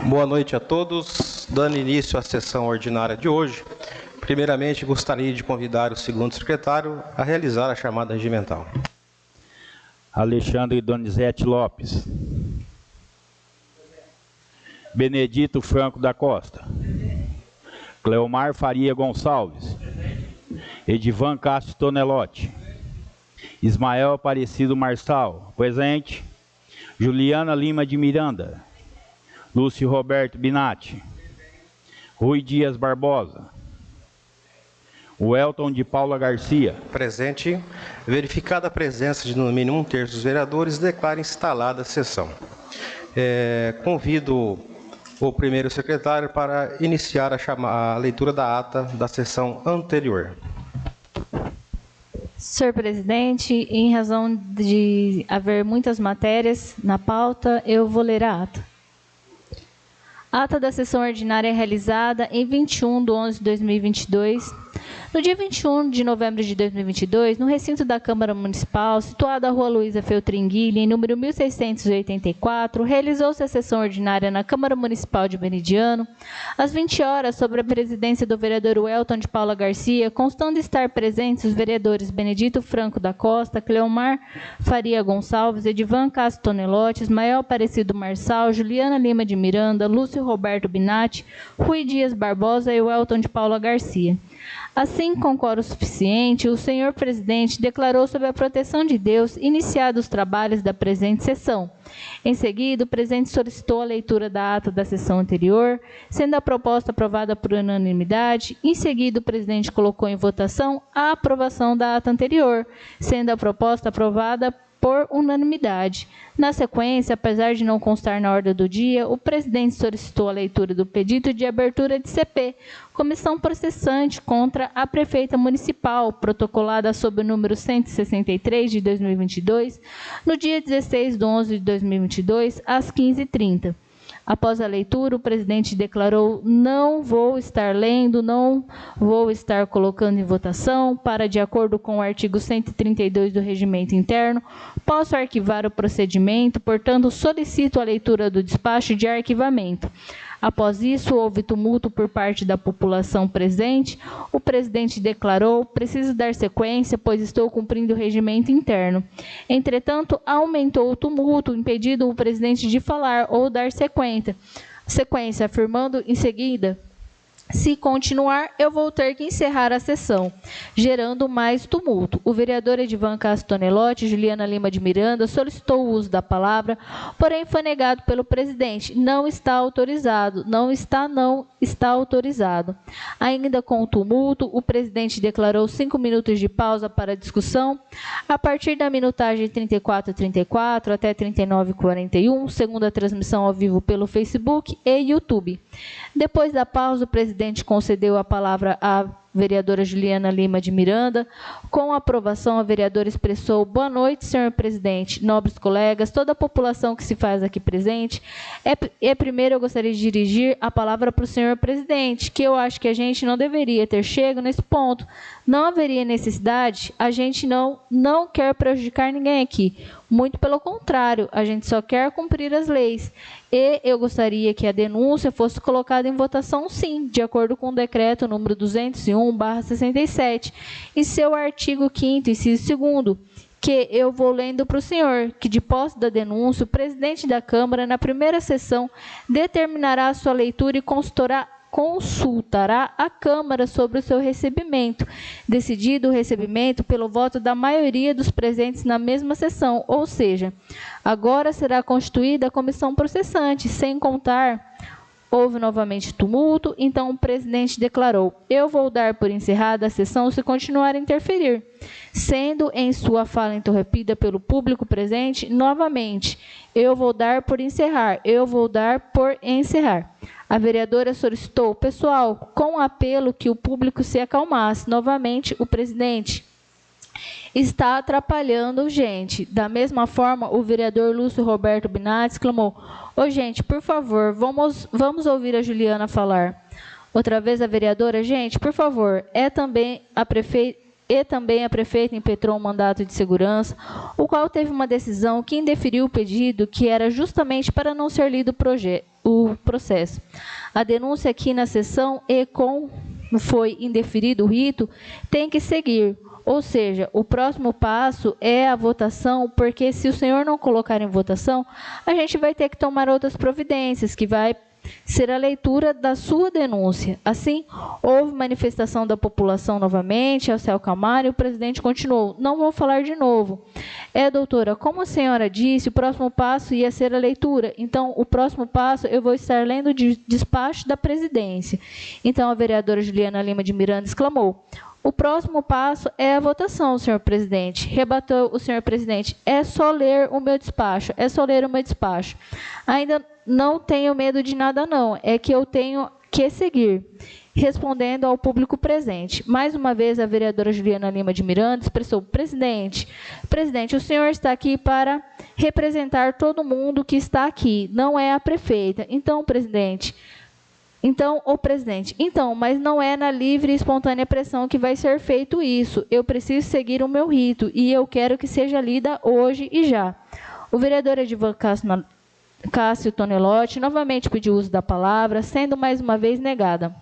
Boa noite a todos. Dando início à sessão ordinária de hoje, primeiramente gostaria de convidar o segundo secretário a realizar a chamada regimental. Alexandre Donizete Lopes. Benedito Franco da Costa. Cleomar Faria Gonçalves. Edivan Castro Tonelotti. Ismael Aparecido Marçal, presente. Juliana Lima de Miranda. Lúcio Roberto Binatti. Rui Dias Barbosa. Welton de Paula Garcia. Presente. Verificada a presença de no mínimo um terço dos vereadores, declaro instalada a sessão. Convido o primeiro secretário para iniciar a leitura da ata da sessão anterior. Senhor presidente, em razão de haver muitas matérias na pauta, eu vou ler a ata. A ata da sessão ordinária realizada em 21/11/2022. No dia 21 de novembro de 2022, no recinto da Câmara Municipal, situada na Rua Luísa Feltringuilha, em número 1684, realizou-se a sessão ordinária na Câmara Municipal de Meridiano, às 20 horas, sob a presidência do vereador Welton de Paula Garcia, constando estar presentes os vereadores Benedito Franco da Costa, Cleomar Faria Gonçalves, Edivan Castro Tonelotti, Ismael Aparecido Marçal, Juliana Lima de Miranda, Lúcio Roberto Binatti, Rui Dias Barbosa e Welton de Paula Garcia. Assim, com quórum suficiente, o senhor presidente declarou sob a proteção de Deus iniciados os trabalhos da presente sessão. Em seguida, o presidente solicitou a leitura da ata da sessão anterior, sendo a proposta aprovada por unanimidade. Em seguida, o presidente colocou em votação a aprovação da ata anterior, sendo a proposta aprovada por unanimidade. Na sequência, apesar de não constar na ordem do dia, o presidente solicitou a leitura do pedido de abertura de CP, comissão processante contra a prefeita municipal, protocolada sob o número 163 de 2022, no dia 16/11/2022, às 15h30. Após a leitura, o presidente declarou: não vou estar lendo, não vou estar colocando em votação, para, de acordo com o artigo 132 do Regimento Interno, posso arquivar o procedimento, portanto, solicito a leitura do despacho de arquivamento. Após isso, houve tumulto por parte da população presente. O presidente declarou: preciso dar sequência, pois estou cumprindo o regimento interno. Entretanto, aumentou o tumulto, impedindo o presidente de falar ou dar sequência, afirmando em seguida: se continuar, eu vou ter que encerrar a sessão, gerando mais tumulto. O vereador Edivan Castro Tonelotti, Juliana Lima de Miranda, solicitou o uso da palavra, porém foi negado pelo presidente. Não está autorizado. Não está autorizado. Ainda com o tumulto, o presidente declarou 5 minutos de pausa para a discussão. A partir da minutagem 34:34 até 39:41, segundo a transmissão ao vivo pelo Facebook e YouTube. Depois da pausa, o presidente concedeu a palavra à vereadora Juliana Lima de Miranda. Com a aprovação, a vereadora expressou: boa noite, senhor presidente, nobres colegas, toda a população que se faz aqui presente. Primeiro eu gostaria de dirigir a palavra para o senhor presidente, que eu acho que a gente não deveria ter chegado nesse ponto. Não haveria necessidade, a gente não quer prejudicar ninguém aqui. Muito pelo contrário, a gente só quer cumprir as leis. E eu gostaria que a denúncia fosse colocada em votação, sim, de acordo com o decreto número 201/67, em seu artigo 5º, inciso 2º, que eu vou lendo para o senhor, que de posse da denúncia, o presidente da Câmara, na primeira sessão, determinará a sua leitura e consultará a Câmara sobre o seu recebimento, decidido o recebimento pelo voto da maioria dos presentes na mesma sessão, ou seja, agora será constituída a comissão processante, sem contar. Houve novamente tumulto, então o presidente declarou: eu vou dar por encerrada a sessão se continuar a interferir. Sendo em sua fala interrompida pelo público presente, novamente: eu vou dar por encerrar, eu vou dar por encerrar. A vereadora solicitou: pessoal, com apelo que o público se acalmasse. Novamente, o presidente: está atrapalhando, gente. Da mesma forma, o vereador Lúcio Roberto Binatti exclamou: ô, gente, por favor, vamos ouvir a Juliana falar. Outra vez a vereadora: gente, por favor, é também a prefeita. e também a prefeita impetrou um mandato de segurança, o qual teve uma decisão que indeferiu o pedido, que era justamente para não ser lido o processo. A denúncia aqui na sessão e como foi indeferido o rito, tem que seguir. Ou seja, o próximo passo é a votação, porque se o senhor não colocar em votação, a gente vai ter que tomar outras providências, que vai ser a leitura da sua denúncia. Assim, houve manifestação da população novamente, ao se acalmar, e o presidente continuou. Não vou falar de novo. Doutora, como a senhora disse, o próximo passo ia ser a leitura. Então, o próximo passo eu vou estar lendo o despacho da presidência. Então, a vereadora Juliana Lima de Miranda exclamou: o próximo passo é a votação, senhor presidente. Rebateu o senhor presidente: é só ler o meu despacho, é só ler o meu despacho. Ainda não tenho medo de nada, não. É que eu tenho que seguir. Respondendo ao público presente. Mais uma vez, a vereadora Juliana Lima de Miranda expressou: presidente, o senhor está aqui para representar todo mundo que está aqui, não é a prefeita. Então, mas não é na livre e espontânea pressão que vai ser feito isso. Eu preciso seguir o meu rito e eu quero que seja lida hoje e já. O vereador Edivan Cássio Tonelotti novamente pediu uso da palavra, sendo mais uma vez negada.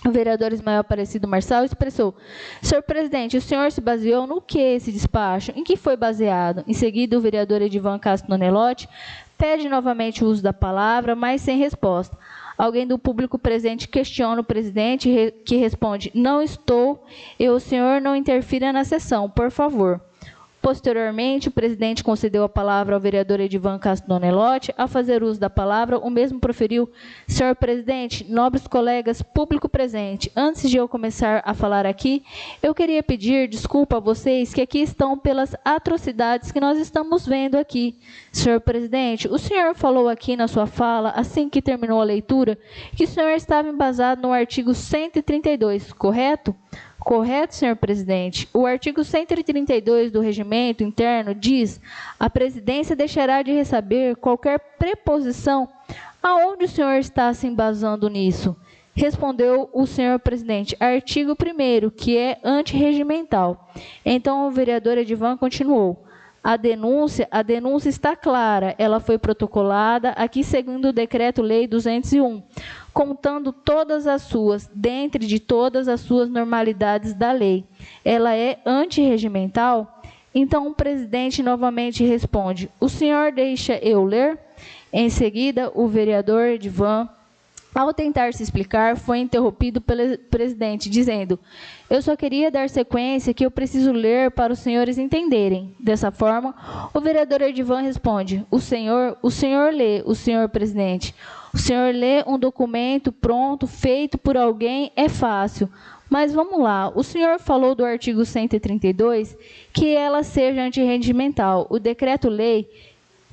O vereador Ismael Aparecido Marçal expressou: senhor presidente, o senhor se baseou no que esse despacho? Em que foi baseado? Em seguida, o vereador Edivan Cássio Tonelotti pede novamente o uso da palavra, mas sem resposta. Alguém do público presente questiona o presidente, que responde: não estou, e o senhor não interfira na sessão, por favor. Posteriormente, o presidente concedeu a palavra ao vereador Edivan Cássio Tonelotti. A fazer uso da palavra, o mesmo proferiu: senhor presidente, nobres colegas, público presente, antes de eu começar a falar aqui, eu queria pedir desculpa a vocês que aqui estão pelas atrocidades que nós estamos vendo aqui. Senhor presidente, o senhor falou aqui na sua fala, assim que terminou a leitura, que o senhor estava embasado no artigo 132, correto? Correto, senhor presidente. O artigo 132 do Regimento Interno diz: a presidência deixará de receber qualquer preposição. Aonde o senhor está se embasando nisso? Respondeu o senhor presidente: artigo 1º, que é antirregimental. Então, o vereador Edivan continuou: a denúncia está clara, ela foi protocolada aqui segundo o Decreto-Lei 201, contando todas as suas, dentre de todas as suas normalidades da lei. Ela é antirregimental? Então, o presidente novamente responde: o senhor deixa eu ler? Em seguida, o vereador Edivan, ao tentar se explicar, foi interrompido pelo presidente, dizendo: eu só queria dar sequência que eu preciso ler para os senhores entenderem. Dessa forma, o vereador Edivan responde: o senhor lê, o senhor presidente. O senhor lê um documento pronto, feito por alguém, é fácil. Mas vamos lá, o senhor falou do artigo 132, que ela seja antirregimental. O decreto-lei,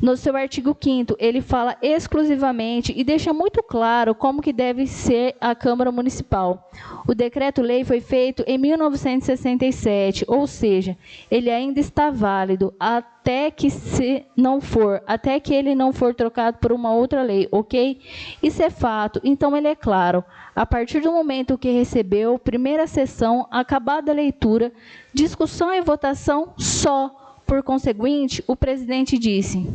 no seu artigo 5º, ele fala exclusivamente e deixa muito claro como que deve ser a Câmara Municipal. O decreto-lei foi feito em 1967, ou seja, ele ainda está válido até que ele não for trocado por uma outra lei, ok? Isso é fato, então ele é claro. A partir do momento que recebeu, primeira sessão, acabada a leitura, discussão e votação só. Por conseguinte, o presidente disse: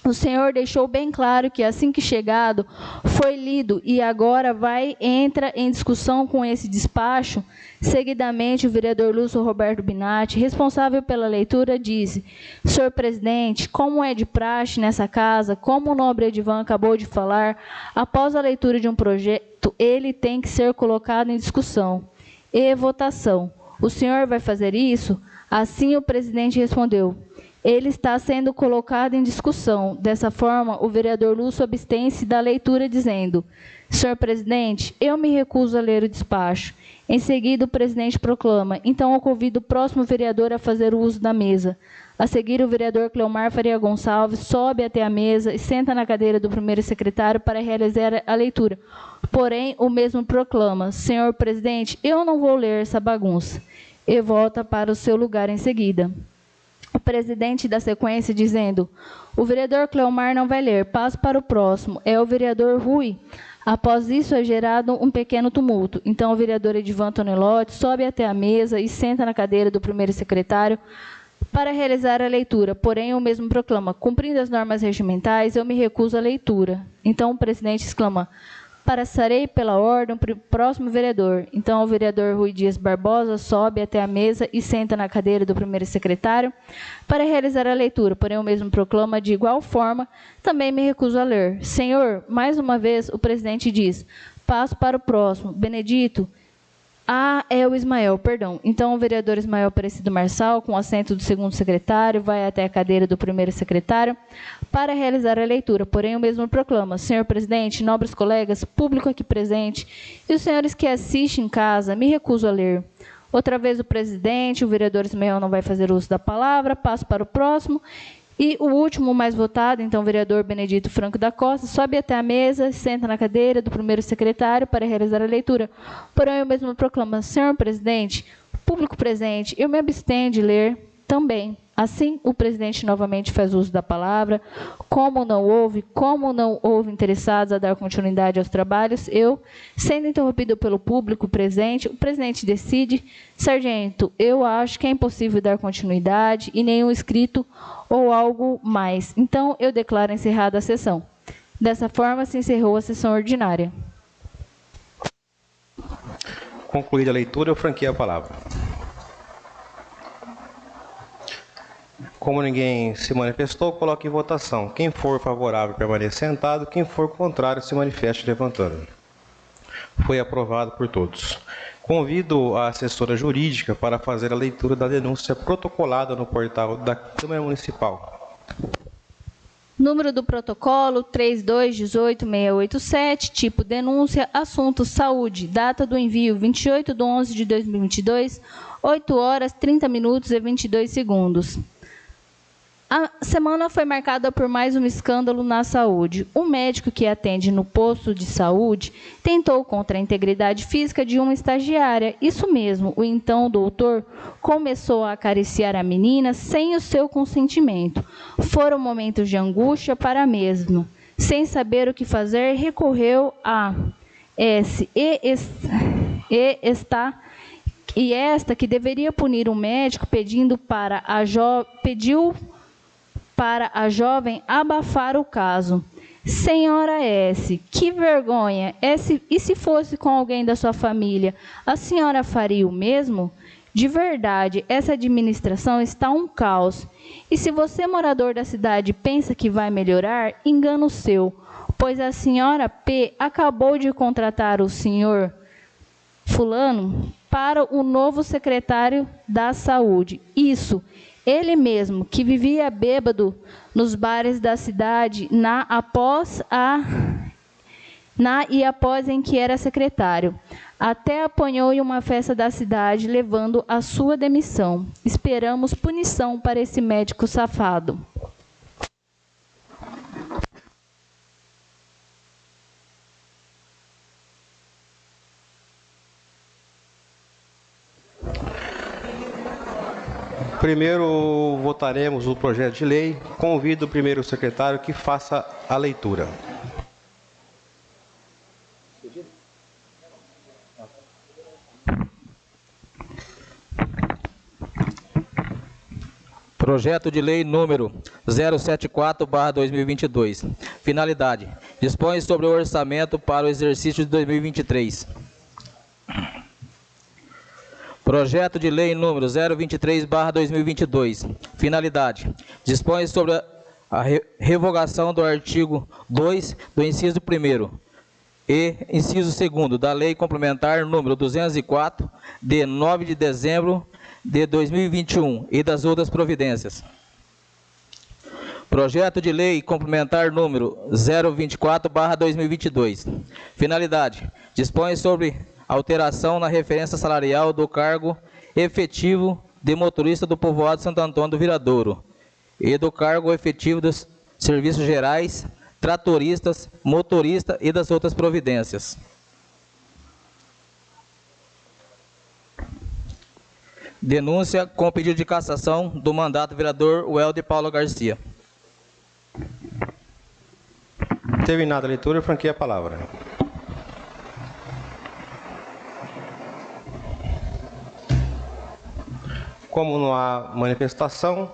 o senhor deixou bem claro que assim que chegado, foi lido e agora entra em discussão com esse despacho. Seguidamente, o vereador Lúcio Roberto Binatti, responsável pela leitura, disse: senhor presidente, como é de praxe nessa casa, como o nobre Edivan acabou de falar, após a leitura de um projeto, ele tem que ser colocado em discussão e votação. O senhor vai fazer isso? Assim, o presidente respondeu: ele está sendo colocado em discussão. Dessa forma, o vereador Lúcio abstém-se da leitura, dizendo: senhor presidente, eu me recuso a ler o despacho. Em seguida, o presidente proclama: então eu convido o próximo vereador a fazer o uso da mesa. A seguir, o vereador Cleomar Faria Gonçalves sobe até a mesa e senta na cadeira do primeiro secretário para realizar a leitura. Porém, o mesmo proclama: senhor presidente, eu não vou ler essa bagunça. E volta para o seu lugar em seguida. O presidente dá sequência dizendo: o vereador Cleomar não vai ler, passo para o próximo, é o vereador Rui. Após isso, é gerado um pequeno tumulto. Então, o vereador Edivan Tonelotti sobe até a mesa e senta na cadeira do primeiro secretário para realizar a leitura. Porém, o mesmo proclama: cumprindo as normas regimentais, eu me recuso à leitura. Então, o presidente exclama: passarei pela ordem o próximo vereador. Então, o vereador Rui Dias Barbosa sobe até a mesa e senta na cadeira do primeiro secretário para realizar a leitura. Porém, o mesmo proclama: de igual forma, também me recuso a ler. Senhor, mais uma vez, o presidente diz: passo para o próximo. Benedito. É o Ismael, perdão. Então, o vereador Ismael Aparecido Marçal, com assento do segundo secretário, vai até a cadeira do primeiro secretário para realizar a leitura. Porém, o mesmo proclama: senhor presidente, nobres colegas, público aqui presente e os senhores que assistem em casa, me recuso a ler. Outra vez o presidente, o vereador Ismael não vai fazer uso da palavra, passo para o próximo. E o último mais votado, então, o vereador Benedito Franco da Costa, sobe até a mesa, senta na cadeira do primeiro secretário para realizar a leitura. Porém, eu mesmo proclamo: senhor presidente, público presente, eu me abstenho de ler também. Assim, o presidente novamente faz uso da palavra. Como não houve interessados a dar continuidade aos trabalhos, sendo interrompido pelo público presente, o presidente decide: sargento, eu acho que é impossível dar continuidade e nenhum escrito ou algo mais. Então, eu declaro encerrada a sessão. Dessa forma, se encerrou a sessão ordinária. Concluída a leitura, eu franqueio a palavra. Como ninguém se manifestou, coloque em votação. Quem for favorável, permaneça sentado. Quem for contrário, se manifeste levantando. Foi aprovado por todos. Convido a assessora jurídica para fazer a leitura da denúncia protocolada no portal da Câmara Municipal. Número do protocolo 3218687, tipo denúncia, assunto saúde, data do envio 28/11/2022, 8 horas, 30 minutos e 22 segundos. A semana foi marcada por mais um escândalo na saúde. Um médico que atende no posto de saúde tentou contra a integridade física de uma estagiária. Isso mesmo, o então doutor começou a acariciar a menina sem o seu consentimento. Foram momentos de angústia para a mesma. Sem saber o que fazer, recorreu a esta que deveria punir o médico, pediu para a jovem abafar o caso. Senhora S., que vergonha! E se fosse com alguém da sua família, a senhora faria o mesmo? De verdade, essa administração está um caos. E se você, morador da cidade, pensa que vai melhorar, engano seu, pois a senhora P. acabou de contratar o senhor fulano para o novo secretário da saúde. Isso, ele mesmo, que vivia bêbado nos bares da cidade após em que era secretário. Até apanhou em uma festa da cidade, levando a sua demissão. Esperamos punição para esse médico safado. Primeiro votaremos o projeto de lei. Convido o primeiro secretário que faça a leitura. Projeto de lei número 074/2022. Finalidade: dispõe sobre o orçamento para o exercício de 2023. Projeto de lei número 023/2022. Finalidade: dispõe sobre a revogação do artigo 2 do inciso 1º e inciso 2º da Lei Complementar número 204, de 9 de dezembro de 2021 e das outras providências. Projeto de lei complementar número 024/2022. Finalidade: dispõe sobre alteração na referência salarial do cargo efetivo de motorista do povoado Santo Antônio do Viradouro e do cargo efetivo dos serviços gerais, tratoristas, motorista e das outras providências. Denúncia com pedido de cassação do mandato do vereador Welder Paulo Garcia. Terminada a leitura, eu franqueio a palavra. Como não há manifestação,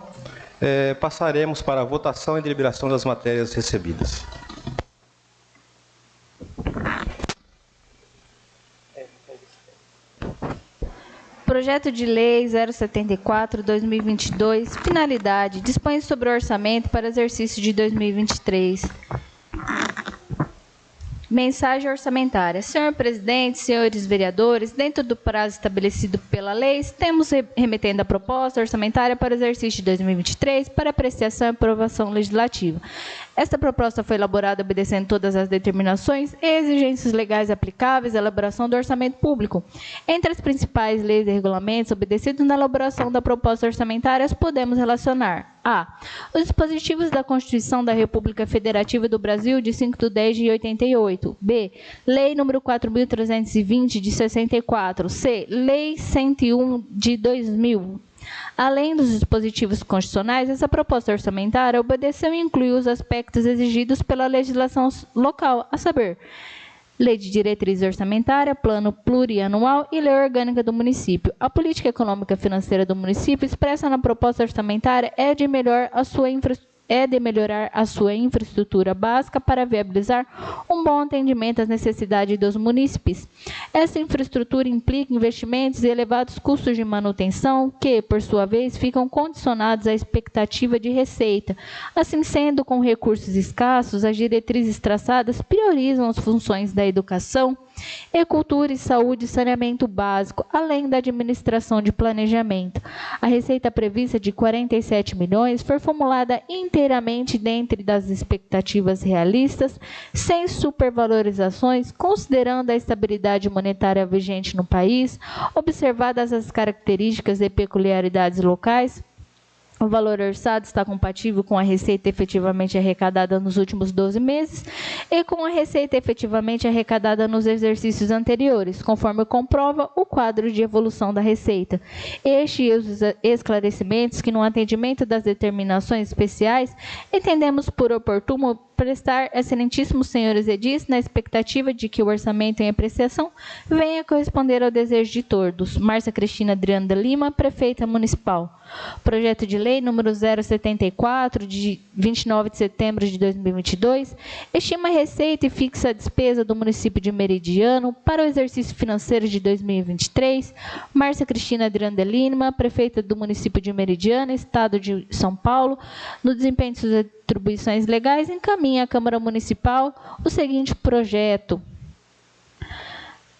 passaremos para a votação e deliberação das matérias recebidas. Projeto de Lei 074/2022, finalidade, dispõe sobre o orçamento para exercício de 2023. Mensagem orçamentária. Senhor presidente, senhores vereadores, dentro do prazo estabelecido pela lei, estamos remetendo a proposta orçamentária para o exercício de 2023 para apreciação e aprovação legislativa. Esta proposta foi elaborada obedecendo todas as determinações e exigências legais aplicáveis à elaboração do orçamento público. Entre as principais leis e regulamentos obedecidos na elaboração da proposta orçamentária, podemos relacionar: a. Os dispositivos da Constituição da República Federativa do Brasil de 5/10/88. B. Lei nº 4.320 de 64. C. Lei 101 de 2000. Além dos dispositivos constitucionais, essa proposta orçamentária obedeceu e incluiu os aspectos exigidos pela legislação local, a saber, Lei de Diretriz Orçamentária, Plano Plurianual e Lei Orgânica do Município. A política econômica e financeira do município expressa na proposta orçamentária é de melhorar a sua infraestrutura básica para viabilizar um bom atendimento às necessidades dos munícipes. Essa infraestrutura implica investimentos e elevados custos de manutenção que, por sua vez, ficam condicionados à expectativa de receita. Assim sendo, com recursos escassos, as diretrizes traçadas priorizam as funções da educação, e cultura e saúde e saneamento básico, além da administração de planejamento. A receita prevista de 47 milhões foi formulada inteiramente dentro das expectativas realistas, sem supervalorizações, considerando a estabilidade monetária vigente no país, observadas as características e peculiaridades locais. O valor orçado está compatível com a receita efetivamente arrecadada nos últimos 12 meses e com a receita efetivamente arrecadada nos exercícios anteriores, conforme comprova o quadro de evolução da receita. Estes os esclarecimentos que, no atendimento das determinações especiais, entendemos por oportuno prestar a excelentíssimos senhores edis na expectativa de que o orçamento em apreciação venha corresponder ao desejo de todos. Márcia Cristina Adriana de Lima, Prefeita Municipal. Projeto de Lei número 074, de 29 de setembro de 2022, estima a receita e fixa a despesa do município de Meridiano para o exercício financeiro de 2023. Márcia Cristina Adriana de Lima, Prefeita do município de Meridiano, Estado de São Paulo, no desempenho de suas atribuições legais, encaminha à Câmara Municipal o seguinte projeto.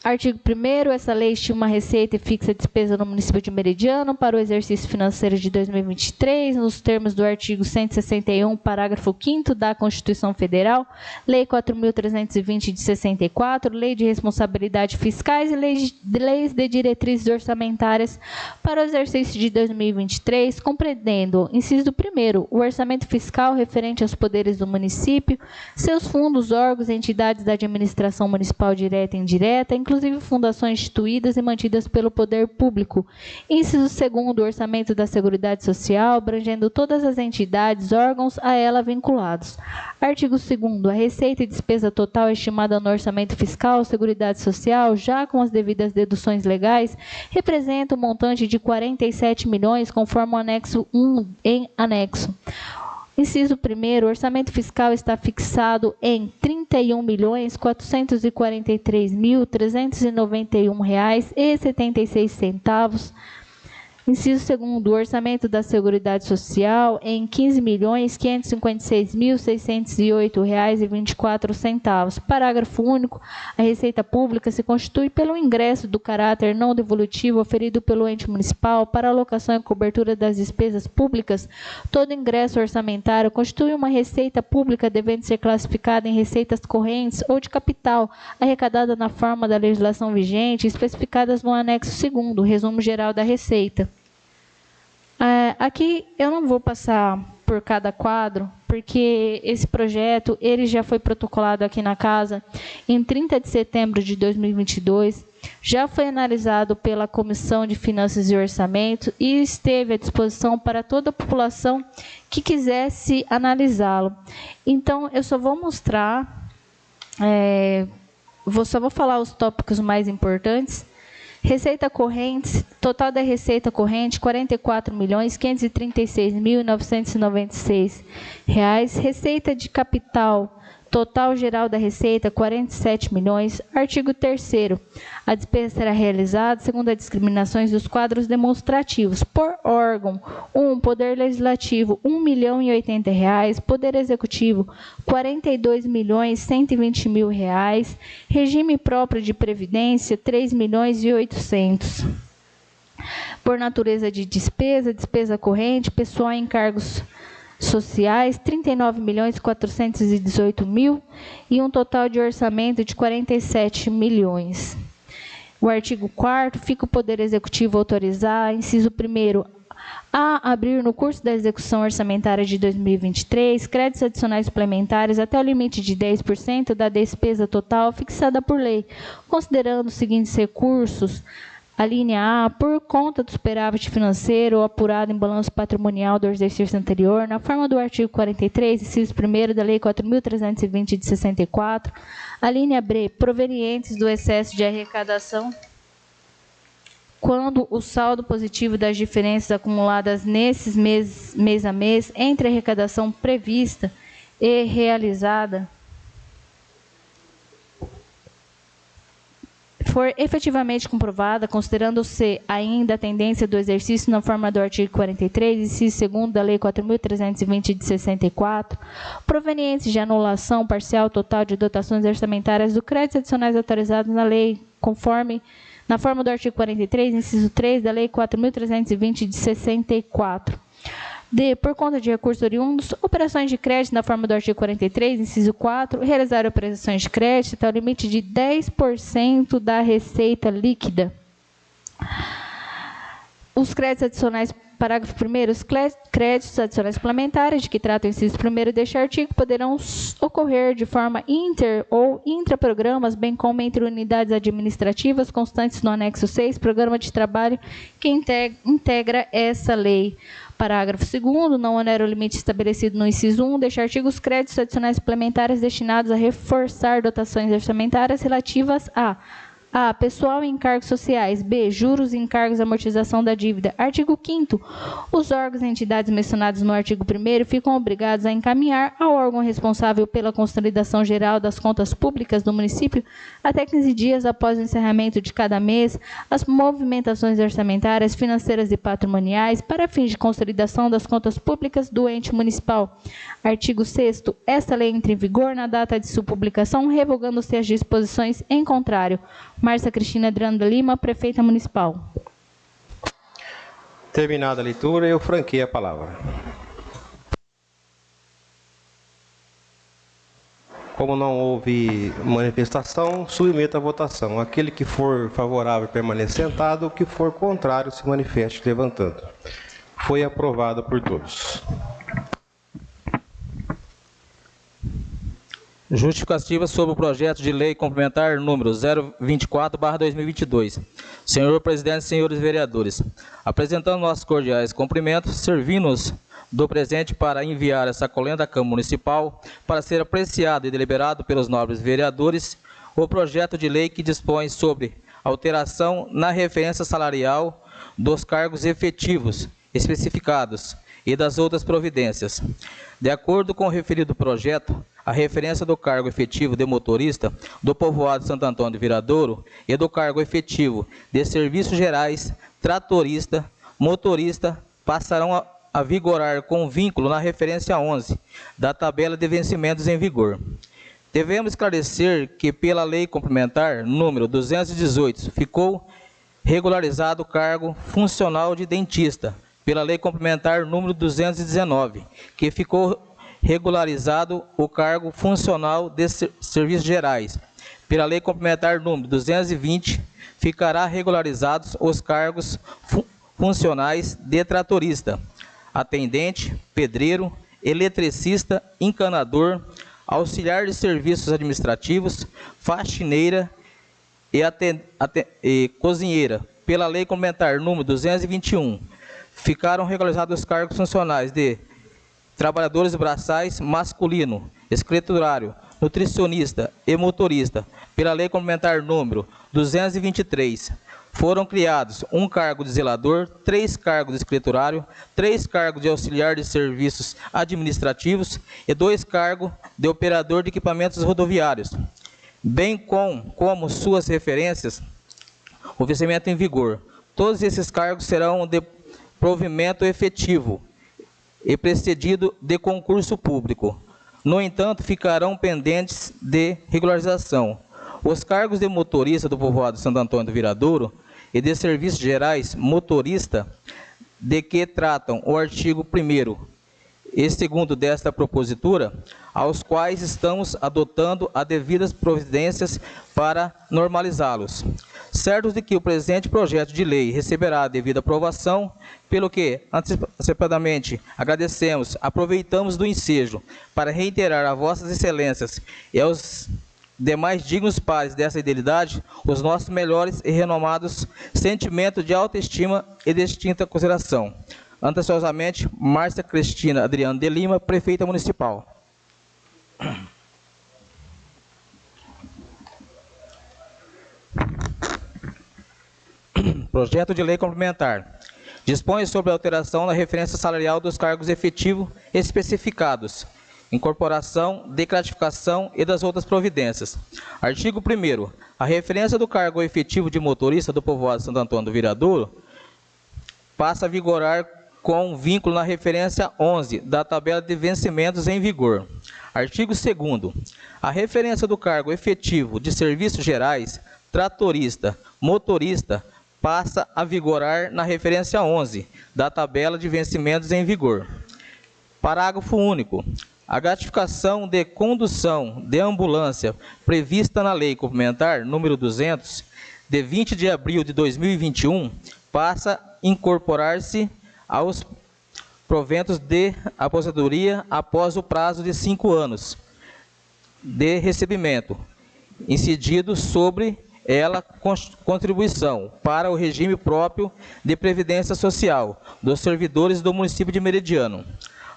Artigo 1º, essa lei estima a receita e fixa a despesa no município de Meridiano para o exercício financeiro de 2023, nos termos do artigo 161, parágrafo 5º da Constituição Federal, Lei 4.320 de 64, Lei de Responsabilidade Fiscais e Leis de Diretrizes Orçamentárias para o exercício de 2023, compreendendo, inciso 1º, o orçamento fiscal referente aos poderes do município, seus fundos, órgãos e entidades da administração municipal direta e indireta, inclusive fundações instituídas e mantidas pelo poder público. Inciso 2º, o orçamento da Seguridade Social, abrangendo todas as entidades, órgãos a ela vinculados. Artigo 2º, a receita e despesa total estimada no orçamento fiscal, Seguridade Social, já com as devidas deduções legais, representa um montante de 47 milhões, conforme o anexo 1 em anexo. Inciso 1º, o orçamento fiscal está fixado em R$ 31.443.391,76. Inciso 2º, o orçamento da Seguridade Social em R$ 15.556.608,24. Parágrafo único. A receita pública se constitui pelo ingresso do caráter não devolutivo oferido pelo ente municipal para alocação e cobertura das despesas públicas. Todo ingresso orçamentário constitui uma receita pública devendo ser classificada em receitas correntes ou de capital, arrecadada na forma da legislação vigente, especificadas no anexo 2º, resumo geral da receita. Aqui eu não vou passar por cada quadro, porque esse projeto ele já foi protocolado aqui na casa em 30 de setembro de 2022, já foi analisado pela Comissão de Finanças e Orçamento e esteve à disposição para toda a população que quisesse analisá-lo. Então, eu só vou mostrar, só vou falar os tópicos mais importantes Receita corrente, total da receita corrente, R$ 44.536.996. Receita de capital, total geral da receita, 47 milhões. Artigo 3º. A despesa será realizada segundo as discriminações dos quadros demonstrativos. Por órgão: 1. Poder Legislativo, R$ 1.080.000. Poder Executivo, R$ 42.120.000. Regime próprio de previdência, R$ 3.800.000. Por natureza de despesa, despesa corrente, pessoal em encargos sociais, R$ 39.418.000 e um total de orçamento de R$ 47 milhões. O artigo 4º, fica o Poder Executivo autorizar, inciso 1º, a abrir no curso da execução orçamentária de 2023 créditos adicionais suplementares até o limite de 10% da despesa total fixada por lei, considerando os seguintes recursos. A linha A, por conta do superávit financeiro apurado em balanço patrimonial do exercício anterior, na forma do artigo 43, inciso 1º da Lei 4.320 de 64. A linha B, provenientes do excesso de arrecadação, quando o saldo positivo das diferenças acumuladas nesses meses, mês a mês, entre a arrecadação prevista e realizada, for efetivamente comprovada, considerando-se ainda a tendência do exercício na forma do artigo 43, inciso 2º da Lei 4.320 de 64, provenientes de anulação parcial total de dotações orçamentárias do crédito adicionais autorizados na lei, conforme na forma do artigo 43, inciso 3 da Lei 4.320 de 64. D. Por conta de recursos oriundos, operações de crédito na forma do artigo 43, inciso 4, realizar operações de crédito até o limite de 10% da receita líquida. Os créditos adicionais, parágrafo 1º, os créditos adicionais suplementares de que trata o inciso 1º deste artigo poderão ocorrer de forma inter ou intraprogramas, bem como entre unidades administrativas constantes no anexo 6, programa de trabalho que integra essa lei. Parágrafo 2º, não onera o limite estabelecido no inciso 1 deste artigo os créditos adicionais suplementares destinados a reforçar dotações orçamentárias relativas a pessoal e encargos sociais. B. Juros e encargos e amortização da dívida. Artigo 5º. Os órgãos e entidades mencionados no artigo 1º ficam obrigados a encaminhar ao órgão responsável pela consolidação geral das contas públicas do município, até 15 dias após o encerramento de cada mês, as movimentações orçamentárias, financeiras e patrimoniais para fins de consolidação das contas públicas do ente municipal. Artigo 6º. Esta lei entra em vigor na data de sua publicação, revogando-se as disposições em contrário. Márcia Cristina Adriano de Lima, Prefeita Municipal. Terminada a leitura, eu franqueio a palavra. Como não houve manifestação, submeto à votação. Aquele que for favorável permaneça sentado, o que for contrário se manifeste levantando. Foi aprovado por todos. Justificativa sobre o projeto de lei complementar número 024/2022. Senhor presidente, senhores vereadores, apresentando nossos cordiais cumprimentos, servindo-nos do presente para enviar essa colenda à Câmara Municipal para ser apreciado e deliberado pelos nobres vereadores o projeto de lei que dispõe sobre alteração na referência salarial dos cargos efetivos especificados e das outras providências. De acordo com o referido projeto, a referência do cargo efetivo de motorista do povoado de Santo Antônio de Viradouro e do cargo efetivo de serviços gerais, tratorista, motorista, passarão a vigorar com vínculo na referência 11 da tabela de vencimentos em vigor. Devemos esclarecer que pela lei complementar número 218 ficou regularizado o cargo funcional de dentista, pela lei complementar número 219, que ficou regularizado o cargo funcional de serviços gerais. Pela lei complementar número 220, ficará regularizados os cargos funcionais de tratorista, atendente, pedreiro, eletricista, encanador, auxiliar de serviços administrativos, faxineira e cozinheira. Pela lei complementar número 221, ficaram regularizados os cargos funcionais de trabalhadores braçais masculino, escriturário, nutricionista e motorista. Pela lei complementar número 223, foram criados um cargo de zelador, 3 cargos de escriturário, 3 cargos de auxiliar de serviços administrativos e 2 cargos de operador de equipamentos rodoviários, bem como suas referências, o vencimento em vigor. Todos esses cargos serão de provimento efetivo e precedido de concurso público. No entanto, ficarão pendentes de regularização. Os cargos de motorista do povoado de Santo Antônio do Viradouro e de serviços gerais motorista, de que tratam o artigo 1º e 2º desta propositura, aos quais estamos adotando as devidas providências para normalizá-los. Certos de que o presente projeto de lei receberá a devida aprovação, pelo que antecipadamente agradecemos, aproveitamos do ensejo para reiterar a vossas excelências e aos demais dignos pares dessa idilidade os nossos melhores e renomados sentimentos de autoestima e distinta consideração. Atenciosamente, Márcia Cristina Adriano de Lima, Prefeita Municipal. Projeto de lei complementar. Dispõe sobre a alteração na referência salarial dos cargos efetivos especificados, incorporação, declatificação e das outras providências. Artigo 1º. A referência do cargo efetivo de motorista do povoado de Santo Antônio do Viradouro passa a vigorar com vínculo na referência 11 da tabela de vencimentos em vigor. Artigo 2º. A referência do cargo efetivo de serviços gerais, tratorista, motorista, passa a vigorar na referência 11 da tabela de vencimentos em vigor. Parágrafo único. A gratificação de condução de ambulância prevista na Lei Complementar número 200, de 20 de abril de 2021, passa a incorporar-se aos proventos de aposentadoria após o prazo de 5 anos de recebimento, incidido sobre ela contribuição para o regime próprio de previdência social dos servidores do município de Meridiano.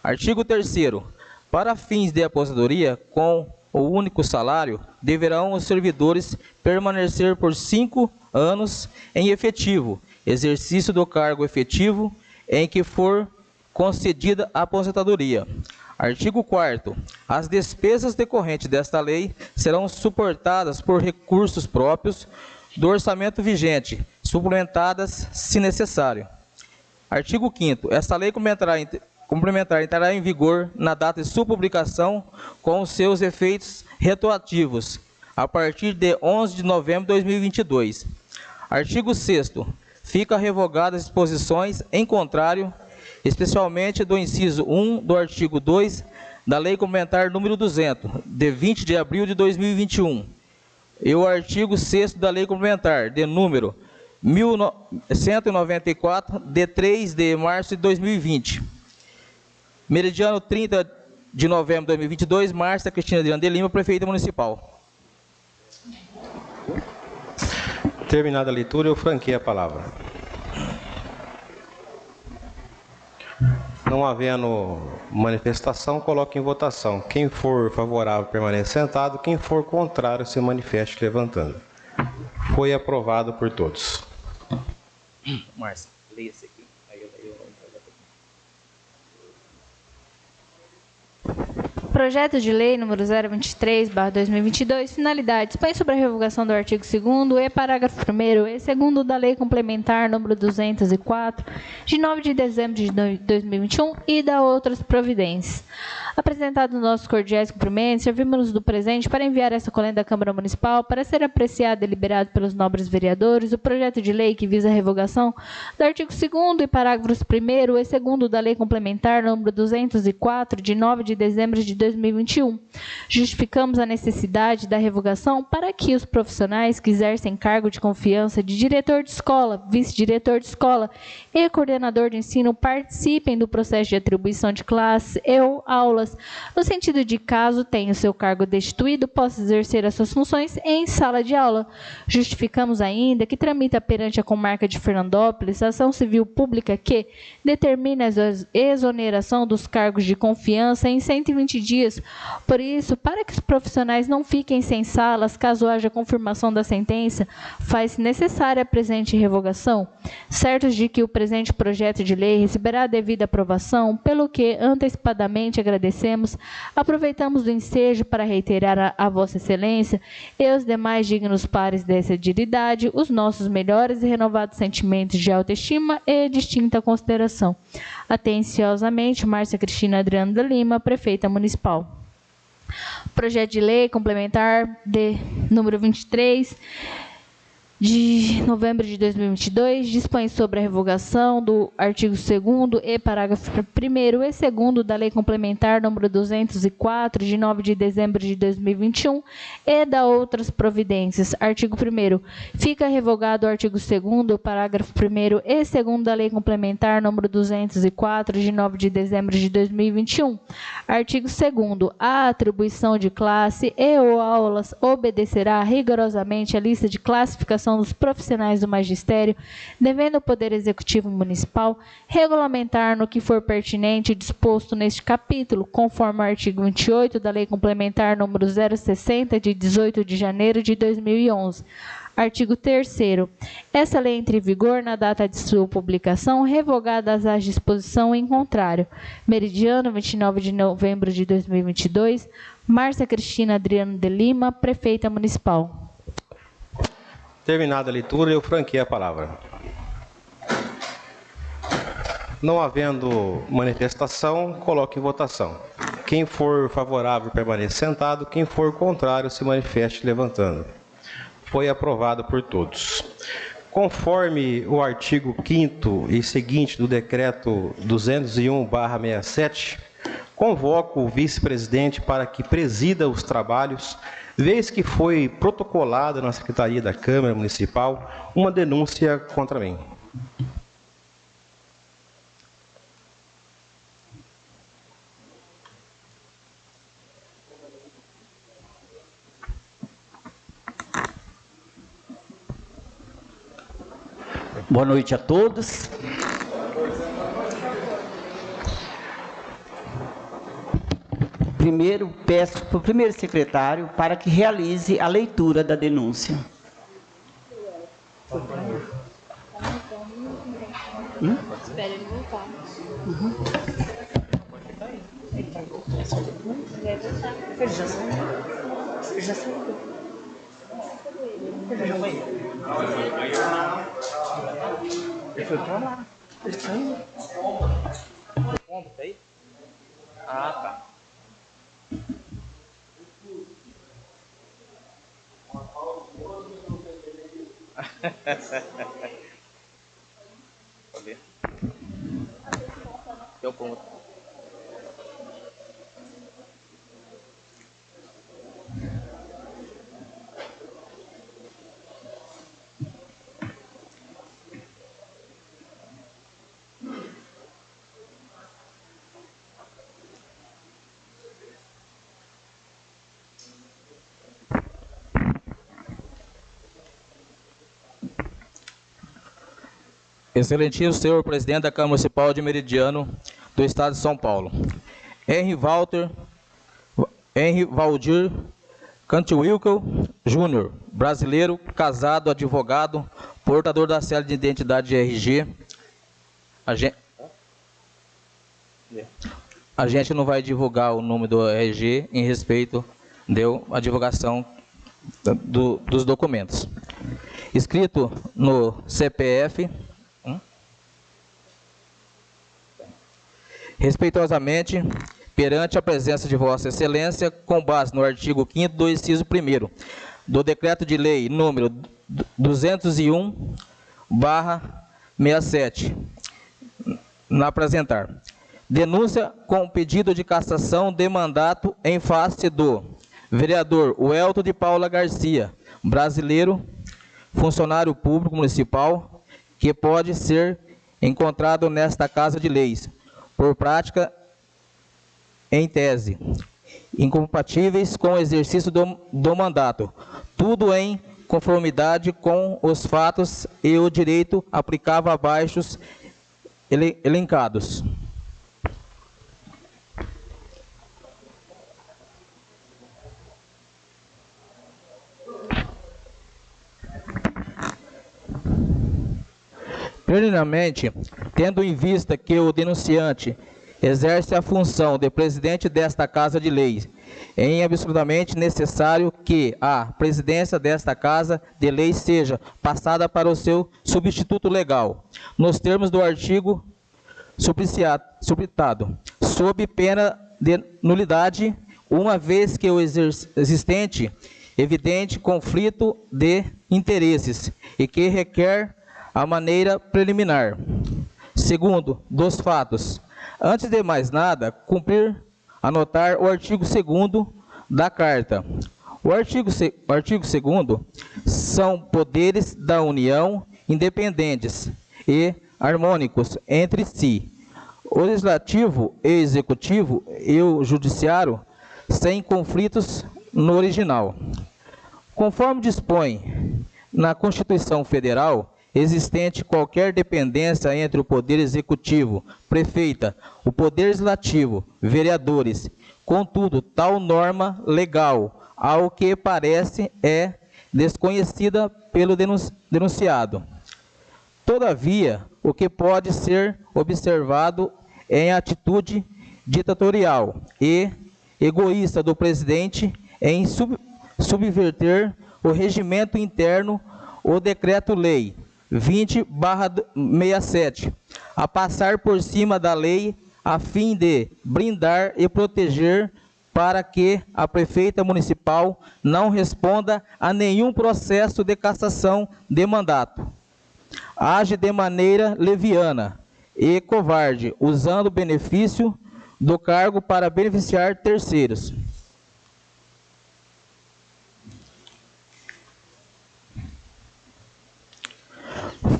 Artigo 3º. Para fins de aposentadoria com o único salário, deverão os servidores permanecer por 5 anos em efetivo, exercício do cargo efetivo em que for concedida a aposentadoria. Artigo 4º. As despesas decorrentes desta lei serão suportadas por recursos próprios do orçamento vigente, suplementadas se necessário. Artigo 5º. Esta lei complementar entrará em vigor na data de sua publicação com os seus efeitos retroativos, a partir de 11 de novembro de 2022. Artigo 6º. Fica revogadas as disposições em contrário, especialmente do inciso 1 do artigo 2 da Lei Complementar número 200, de 20 de abril de 2021, e o artigo 6º da Lei Complementar, de número 1194, de 3 de março de 2020. Meridiano, 30 de novembro de 2022, Márcia Cristina Adriano de Lima, Prefeita Municipal. Terminada a leitura, eu franqueio a palavra. Não havendo manifestação, coloque em votação. Quem for favorável, permaneça sentado. Quem for contrário, se manifeste levantando. Foi aprovado por todos. Márcia, leia esse aqui. Projeto de Lei número 023/2022, finalidade, dispõe sobre a revogação do artigo 2º e parágrafo 1º e 2º da Lei Complementar número 204, de 9 de dezembro de 2021 e da outras providências. Apresentado nossos cordiais cumprimentos, servimos-nos do presente para enviar esta colenda da Câmara Municipal para ser apreciado e deliberado pelos nobres vereadores o projeto de lei que visa a revogação do artigo 2º e parágrafos 1º e 2º da Lei Complementar número 204, de 9 de dezembro de 2021. Justificamos a necessidade da revogação para que os profissionais que exercem cargo de confiança de diretor de escola, vice-diretor de escola e coordenador de ensino participem do processo de atribuição de classes ou aulas, no sentido de, caso tenha o seu cargo destituído, possa exercer as suas funções em sala de aula. Justificamos ainda que tramita perante a comarca de Fernandópolis a ação civil pública que determina a exoneração dos cargos de confiança em 120 dias dias. Por isso, para que os profissionais não fiquem sem salas, caso haja confirmação da sentença, faz-se necessária a presente revogação, certos de que o presente projeto de lei receberá a devida aprovação, pelo que antecipadamente agradecemos, aproveitamos do ensejo para reiterar a Vossa Excelência e aos demais dignos pares dessa dignidade os nossos melhores e renovados sentimentos de autoestima e distinta consideração. Atenciosamente, Márcia Cristina Adriano da Lima, Prefeita Municipal. Projeto de Lei Complementar de número 23, de novembro de 2022, dispõe sobre a revogação do artigo 2º e parágrafo 1º e 2º da Lei Complementar número 204, de 9 de dezembro de 2021, e da outras providências. Artigo 1º. Fica revogado o artigo 2º, parágrafo 1º e 2º da Lei Complementar número 204, de 9 de dezembro de 2021. Artigo 2º. A atribuição de classe e ou aulas obedecerá rigorosamente à lista de classificação dos profissionais do magistério, devendo o Poder Executivo Municipal regulamentar no que for pertinente disposto neste capítulo, conforme o artigo 28 da Lei Complementar número 060, de 18 de janeiro de 2011. Artigo 3º. Essa lei entra em vigor na data de sua publicação, revogadas as disposições em contrário. Meridiano, 29 de novembro de 2022. Márcia Cristina Adriano de Lima, Prefeita Municipal. Terminada a leitura, eu franqueei a palavra. Não havendo manifestação, coloque em votação. Quem for favorável, permaneça sentado. Quem for contrário, se manifeste levantando. Foi aprovado por todos. Conforme o artigo 5º e seguinte do Decreto 201/67, convoco o vice-presidente para que presida os trabalhos, vez que foi protocolada na Secretaria da Câmara Municipal uma denúncia contra mim. Boa noite a todos. Primeiro, peço para o primeiro secretário para que realize a leitura da denúncia. Espera ele voltar. Ele já saiu. Ele já saiu. Ele já foi. Ele foi para lá. Ele saiu. Como tá aí? Ah, tá. Pode ver. Eu como. Excelentíssimo senhor presidente da Câmara Municipal de Meridiano do Estado de São Paulo, Henry Valdir Cantwilkel Júnior, brasileiro, casado, advogado, portador da cédula de identidade de RG. A gente não vai divulgar o número do RG em respeito à divulgação dos documentos. Escrito no CPF, respeitosamente, perante a presença de Vossa Excelência, com base no artigo 5º do inciso 1º do Decreto de Lei número 201/67, na apresentar denúncia com pedido de cassação de mandato em face do vereador Welton de Paula Garcia, brasileiro, funcionário público municipal, que pode ser encontrado nesta Casa de Leis, por prática, em tese, incompatíveis com o exercício do mandato, tudo em conformidade com os fatos e o direito aplicável abaixo elencados. Primeiramente, tendo em vista que o denunciante exerce a função de presidente desta Casa de Leis, é absolutamente necessário que a presidência desta Casa de Leis seja passada para o seu substituto legal, nos termos do artigo subcitado, sob pena de nulidade, uma vez que o existente evidente conflito de interesses e que requer a maneira preliminar. Segundo, dos fatos. Antes de mais nada, cumprir anotar o artigo 2º da Carta. O artigo 2º são poderes da União independentes e harmônicos entre si. O Legislativo e Executivo e o Judiciário sem conflitos no original. Conforme dispõe na Constituição Federal, existente qualquer dependência entre o Poder Executivo, Prefeita, o Poder Legislativo, vereadores. Contudo, tal norma legal, ao que parece, é desconhecida pelo denunciado. Todavia, o que pode ser observado é a atitude ditatorial e egoísta do presidente em subverter o regimento interno, o Decreto-Lei 20/67, a passar por cima da lei a fim de blindar e proteger para que a prefeita municipal não responda a nenhum processo de cassação de mandato. Age de maneira leviana e covarde, usando o benefício do cargo para beneficiar terceiros.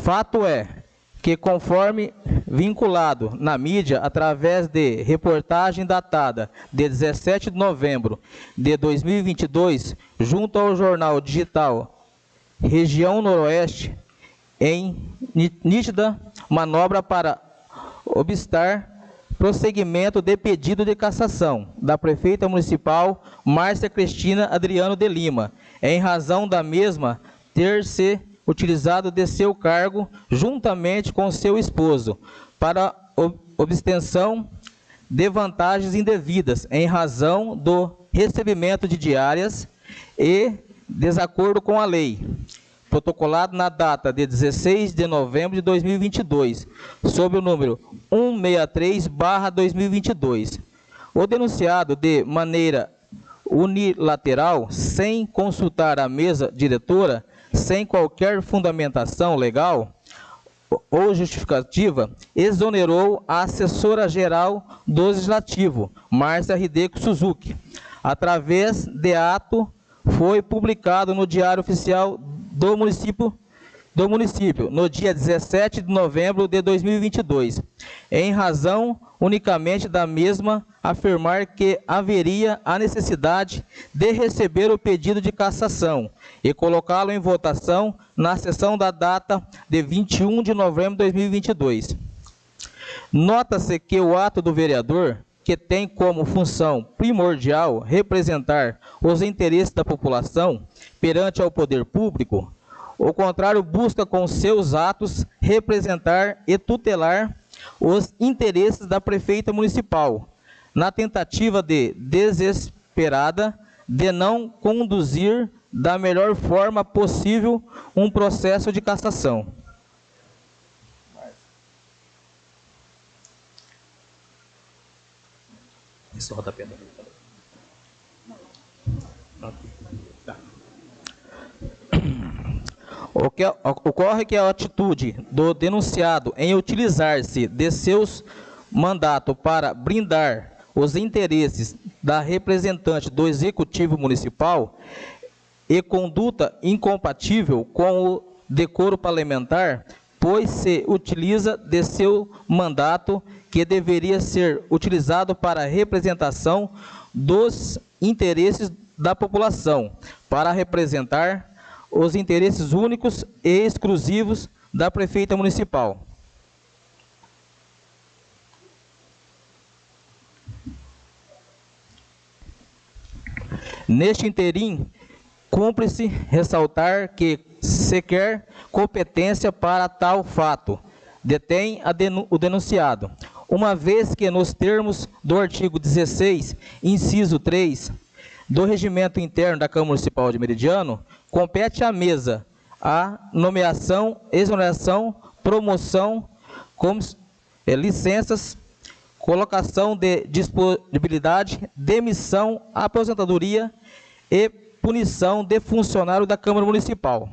Fato é que, conforme vinculado na mídia através de reportagem datada de 17 de novembro de 2022, junto ao jornal digital Região Noroeste, em nítida manobra para obstar prosseguimento de pedido de cassação da prefeita municipal Márcia Cristina Adriano de Lima, em razão da mesma ter se utilizado de seu cargo juntamente com seu esposo para obtenção de vantagens indevidas em razão do recebimento de diárias e desacordo com a lei, protocolado na data de 16 de novembro de 2022, sob o número 163/2022. O denunciado, de maneira unilateral, sem consultar a mesa diretora, sem qualquer fundamentação legal ou justificativa, exonerou a assessora-geral do Legislativo, Márcia Hideko Suzuki, através de ato foi publicado no Diário Oficial do município no dia 17 de novembro de 2022, em razão unicamente da mesma afirmar que haveria a necessidade de receber o pedido de cassação e colocá-lo em votação na sessão da data de 21 de novembro de 2022. Nota-se que o ato do vereador, que tem como função primordial representar os interesses da população perante ao poder público, ao contrário, busca com seus atos representar e tutelar os interesses da prefeita municipal, na tentativa desesperada de não conduzir da melhor forma possível um processo de cassação. Isso roda a pena. O que ocorre que a atitude do denunciado em utilizar-se de seus mandatos para blindar os interesses da representante do Executivo Municipal e conduta incompatível com o decoro parlamentar, pois se utiliza de seu mandato que deveria ser utilizado para a representação dos interesses da população, para representar os interesses únicos e exclusivos da prefeita municipal. Neste interim, cumpre-se ressaltar que sequer competência para tal fato detém o denunciado, uma vez que, nos termos do artigo 16, inciso 3, do Regimento Interno da Câmara Municipal de Meridiano, compete à mesa a nomeação, exoneração, promoção, licenças, colocação de disponibilidade, demissão, aposentadoria e punição de funcionário da Câmara Municipal.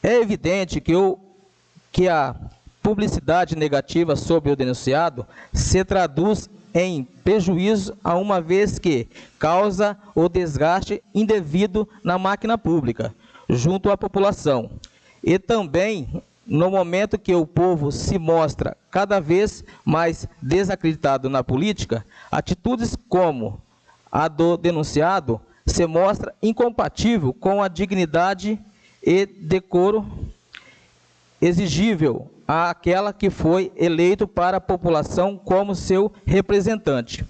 É evidente que a publicidade negativa sobre o denunciado se traduz em prejuízo, a uma vez que causa o desgaste indevido na máquina pública, junto à população. E também, no momento que o povo se mostra cada vez mais desacreditado na política, atitudes como a do denunciado se mostra incompatível com a dignidade e decoro exigível àquela que foi eleito para a população como seu representante.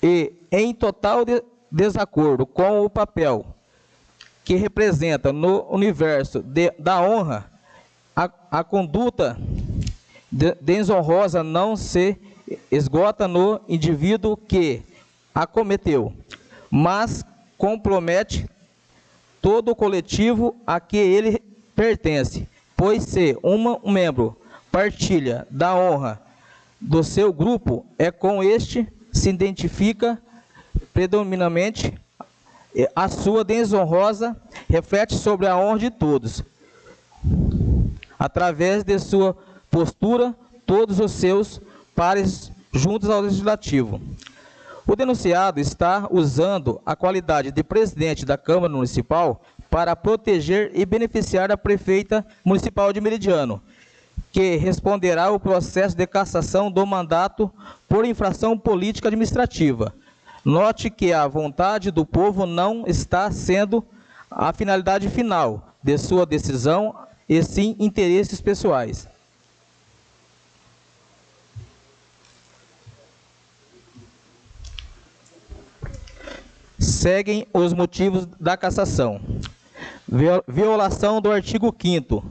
E, em total desacordo com o papel que representa no universo da honra, a conduta desonrosa não se esgota no indivíduo que a cometeu, mas compromete todo o coletivo a que ele pertence, pois se um membro partilha da honra do seu grupo, é com este se identifica predominantemente a sua desonrosa, reflete sobre a honra de todos. Através de sua postura, todos os seus pares juntos ao Legislativo. O denunciado está usando a qualidade de presidente da Câmara Municipal para proteger e beneficiar a prefeita municipal de Meridiano, que responderá ao processo de cassação do mandato por infração política administrativa. Note que a vontade do povo não está sendo a finalidade final de sua decisão, e sim interesses pessoais. Seguem os motivos da cassação. Violação do artigo 5º,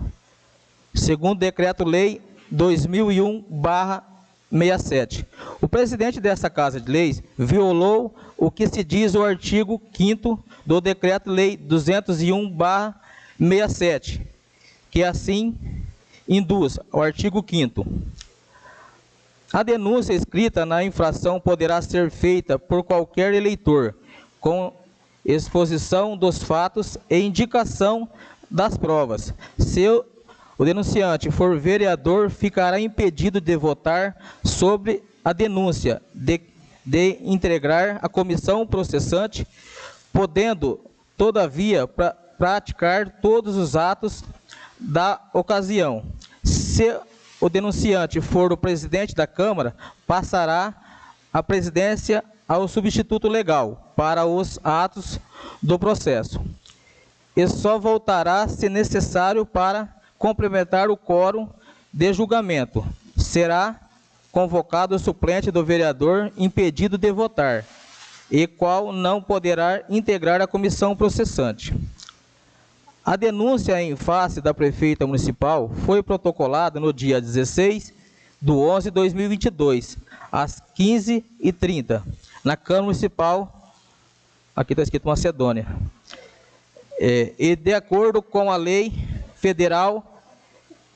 segundo Decreto-Lei 2001/67. O presidente dessa Casa de Leis violou o que se diz o artigo 5º do Decreto-Lei 201/67, que assim induz ao artigo 5º. A denúncia escrita na infração poderá ser feita por qualquer eleitor, com exposição dos fatos e indicação das provas. Se o denunciante for vereador, ficará impedido de votar sobre a denúncia, de integrar a comissão processante, podendo, todavia, praticar todos os atos da ocasião. Se o denunciante for o presidente da Câmara, passará a presidência ao substituto legal para os atos do processo, e só voltará, se necessário, para complementar o quórum de julgamento. Será convocado o suplente do vereador impedido de votar, e qual não poderá integrar a comissão processante. A denúncia em face da prefeita municipal foi protocolada no dia 16/11/2022, às 15h30, na Câmara Municipal, aqui está escrito Macedônia. E de acordo com a lei federal,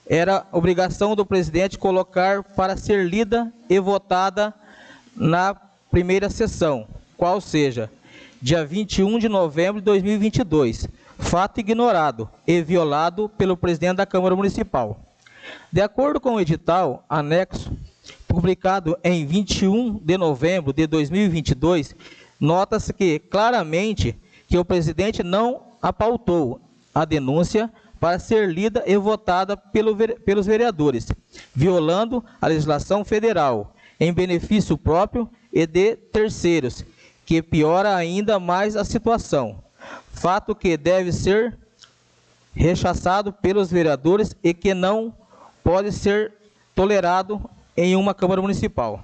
era obrigação do presidente colocar para ser lida e votada na primeira sessão, qual seja, dia 21 de novembro de 2022, fato ignorado e violado pelo presidente da Câmara Municipal. De acordo com o edital anexo, publicado em 21 de novembro de 2022, nota-se que claramente que o presidente não apautou a denúncia para ser lida e votada pelos vereadores, violando a legislação federal, em benefício próprio e de terceiros, que piora ainda mais a situação. Fato que deve ser rechaçado pelos vereadores e que não pode ser tolerado em uma Câmara Municipal.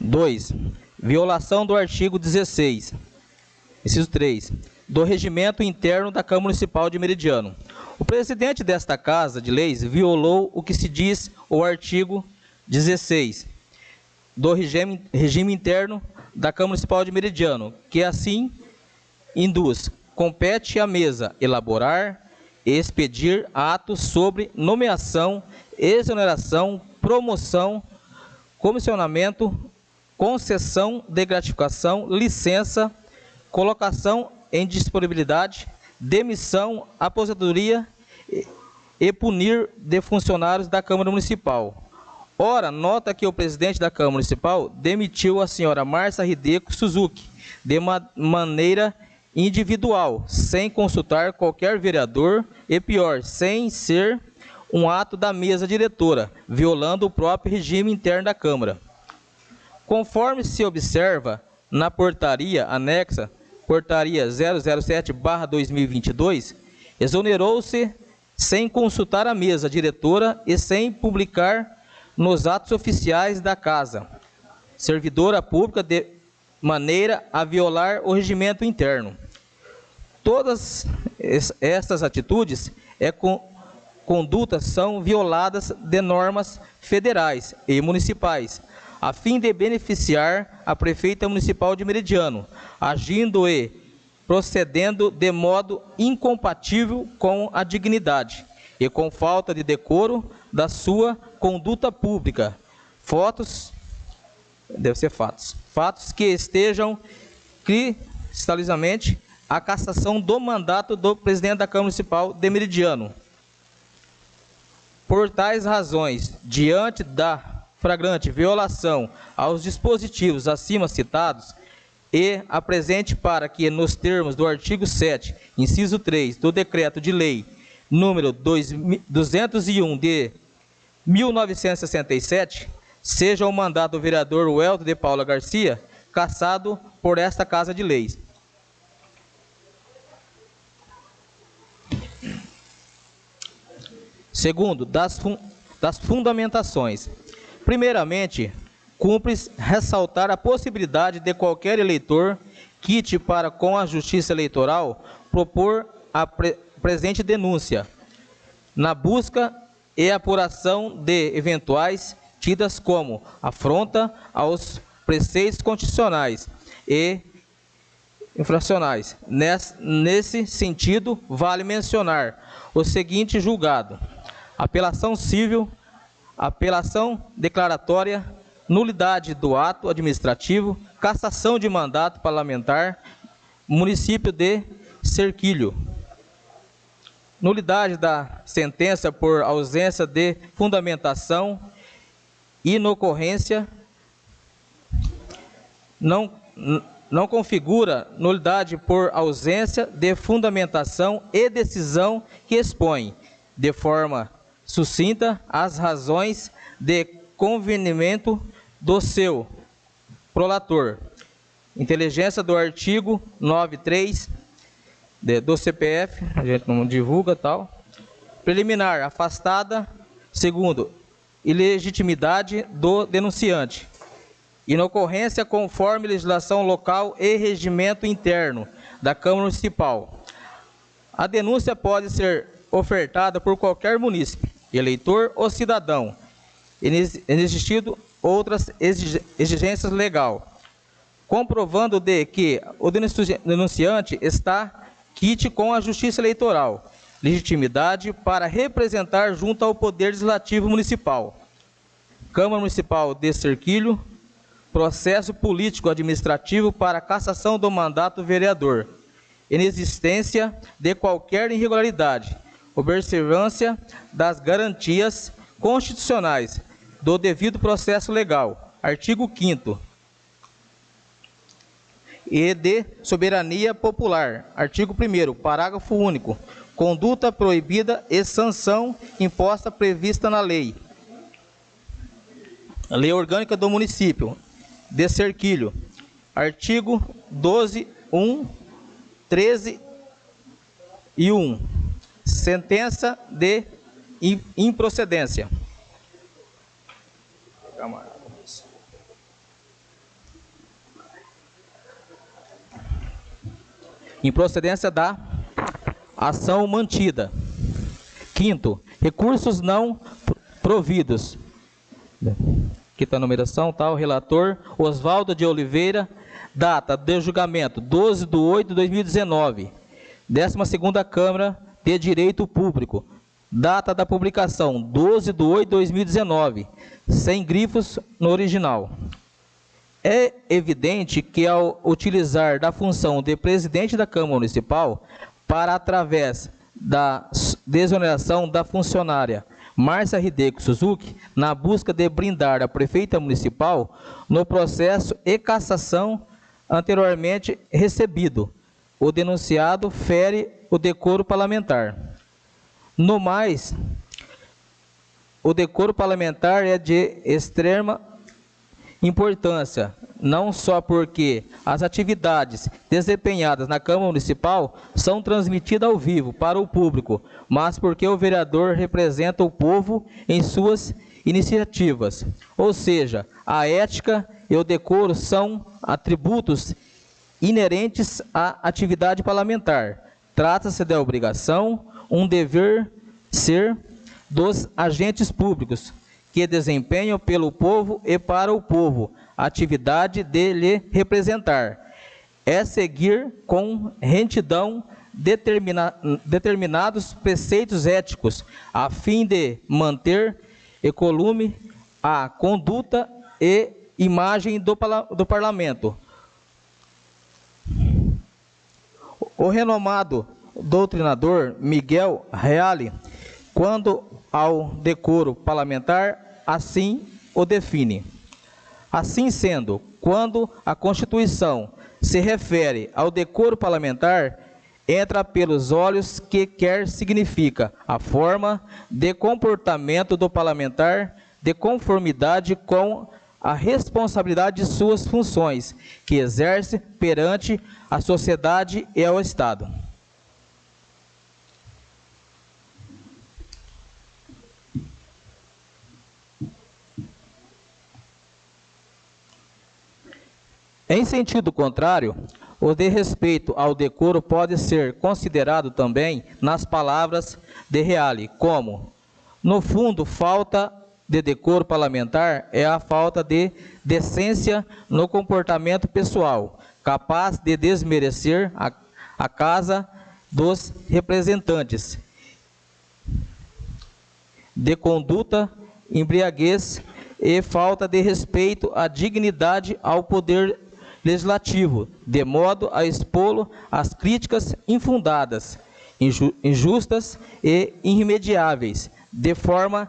2. Violação do artigo 16, inciso 3, do regimento interno da Câmara Municipal de Meridiano. O presidente desta Casa de Leis violou o que se diz o artigo 16 do regime interno da Câmara Municipal de Meridiano, que assim induz: compete à mesa elaborar e expedir atos sobre nomeação, exoneração, promoção, comissionamento, concessão de gratificação, licença, colocação em disponibilidade, demissão, aposentadoria e punir de funcionários da Câmara Municipal. Ora, nota que o presidente da Câmara Municipal demitiu a senhora Márcia Hideko Suzuki de maneira individual, sem consultar qualquer vereador e, pior, sem ser um ato da mesa diretora, violando o próprio regime interno da Câmara. Conforme se observa na portaria anexa, portaria 007/2022, exonerou-se sem consultar a mesa diretora e sem publicar nos atos oficiais da Casa, servidora pública, de maneira a violar o regimento interno. Todas estas atitudes condutas são violadas de normas federais e municipais, a fim de beneficiar a prefeita municipal de Meridiano, agindo e procedendo de modo incompatível com a dignidade e com falta de decoro da sua conduta pública. Fatos que estejam cristalizadamente a cassação do mandato do presidente da Câmara Municipal de Meridiano. Por tais razões, diante da flagrante violação aos dispositivos acima citados e apresente para que, nos termos do artigo 7, inciso 3 do Decreto de Lei número 201 de 1967, seja o mandato do vereador Welton de Paula Garcia cassado por esta Casa de Leis. Segundo, das fundamentações. Primeiramente, cumpre ressaltar a possibilidade de qualquer eleitor quite para com a Justiça Eleitoral propor a presente denúncia, na busca e apuração de eventuais tidas como afronta aos preceitos constitucionais e infracionais. Nesse sentido, vale mencionar o seguinte julgado: apelação civil, apelação declaratória, nulidade do ato administrativo, cassação de mandato parlamentar, município de Cerquilho, nulidade da sentença por ausência de fundamentação, inocorrência, não configura nulidade por ausência de fundamentação e decisão que expõe, de forma sucinta, as razões de convenimento do seu prolator. Inteligência do artigo 93 do CPF, a gente não divulga tal. Preliminar, afastada. Segundo, ilegitimidade do denunciante. Inocorrência conforme legislação local e regimento interno da Câmara Municipal. A denúncia pode ser ofertada por qualquer munícipe, eleitor ou cidadão, existindo outras exigências legais, comprovando de que o denunciante está quite com a Justiça Eleitoral, legitimidade para representar junto ao Poder Legislativo Municipal. Câmara Municipal de Cerquilho, processo político-administrativo para cassação do mandato do vereador, inexistência de qualquer irregularidade, observância das garantias constitucionais do devido processo legal, artigo 5º, e de soberania popular, artigo 1º, parágrafo único, conduta proibida e sanção imposta prevista na lei. A Lei Orgânica do Município de Cerquilho, artigo 12, 1, 13 e 1. Sentença de improcedência. em procedência da ação mantida. Quinto, recursos não providos. Aqui está a numeração, tá? O relator Oswaldo de Oliveira, data de julgamento 12/8/2019, 12ª Câmara de Direito Público, data da publicação 12/8/2019, sem grifos no original. É evidente que ao utilizar da função de presidente da Câmara Municipal para, através da desoneração da funcionária Márcia Hideko Suzuki, na busca de brindar a prefeita municipal no processo e cassação anteriormente recebido, o denunciado fere o decoro parlamentar. No mais, o decoro parlamentar é de extrema importância, não só porque as atividades desempenhadas na Câmara Municipal são transmitidas ao vivo para o público, mas porque o vereador representa o povo em suas iniciativas. Ou seja, a ética e o decoro são atributos inerentes à atividade parlamentar. Trata-se da obrigação, um dever ser dos agentes públicos que desempenham pelo povo e para o povo a atividade de lhe representar. É seguir com retidão determinados preceitos éticos, a fim de manter incolume a conduta e imagem do parlamento. O renomado doutrinador Miguel Reale, quando ao decoro parlamentar, assim o define. Assim sendo, quando a Constituição se refere ao decoro parlamentar, entra pelos olhos que quer significa a forma de comportamento do parlamentar de conformidade com a responsabilidade de suas funções, que exerce perante a sociedade e ao Estado. Em sentido contrário, o de respeito ao decoro pode ser considerado também nas palavras de Reale, como, no fundo, falta de decoro parlamentar é a falta de decência no comportamento pessoal, capaz de desmerecer a casa dos representantes, de conduta, embriaguez e falta de respeito à dignidade ao poder legislativo, de modo a expô-lo às críticas infundadas, injustas e irremediáveis, de forma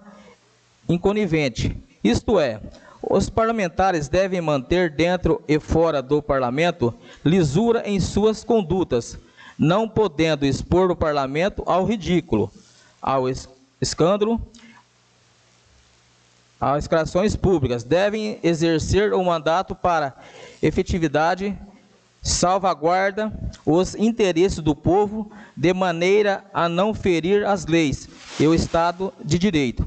inconivente. Isto é, os parlamentares devem manter dentro e fora do parlamento lisura em suas condutas, não podendo expor o parlamento ao ridículo, ao escândalo, às escrações públicas. Devem exercer o mandato para efetividade, salvaguarda os interesses do povo, de maneira a não ferir as leis e o Estado de Direito.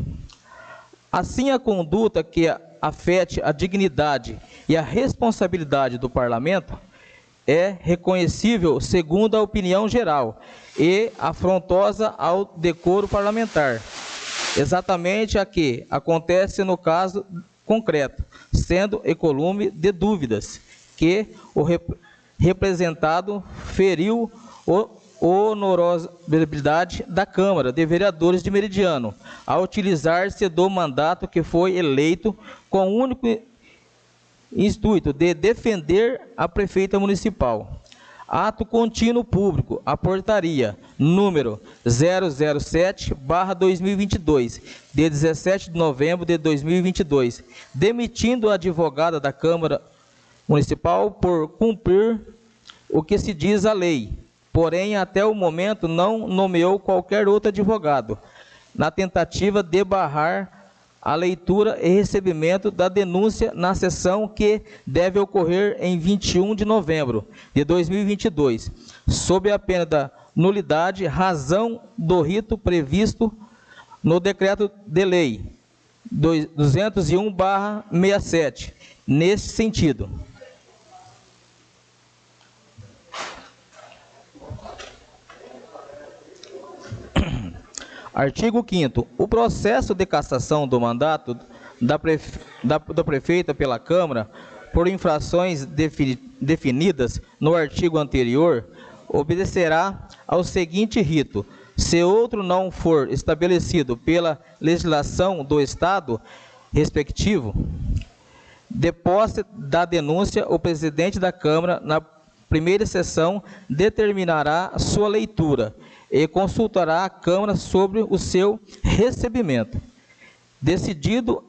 Assim, a conduta que afete a dignidade e a responsabilidade do parlamento é reconhecível segundo a opinião geral e afrontosa ao decoro parlamentar, exatamente a que acontece no caso concreto, sendo incolume de dúvidas que o representado feriu a honorabilidade da Câmara de Vereadores de Meridiano, ao utilizar-se do mandato que foi eleito com o único intuito de defender a prefeita municipal. Ato contínuo público, a portaria número 007/2022, de 17 de novembro de 2022, demitindo a advogada da Câmara Municipal por cumprir o que se diz a lei, porém, até o momento, não nomeou qualquer outro advogado, na tentativa de barrar a leitura e recebimento da denúncia na sessão que deve ocorrer em 21 de novembro de 2022, sob a pena da nulidade, razão do rito previsto no decreto de lei 201/67, nesse sentido. Artigo 5º. O processo de cassação do mandato do prefeito pela Câmara por infrações definidas no artigo anterior obedecerá ao seguinte rito: se outro não for estabelecido pela legislação do Estado respectivo, de posse da denúncia, o presidente da Câmara, na primeira sessão, determinará sua leitura e consultará a Câmara sobre o seu recebimento. Decidido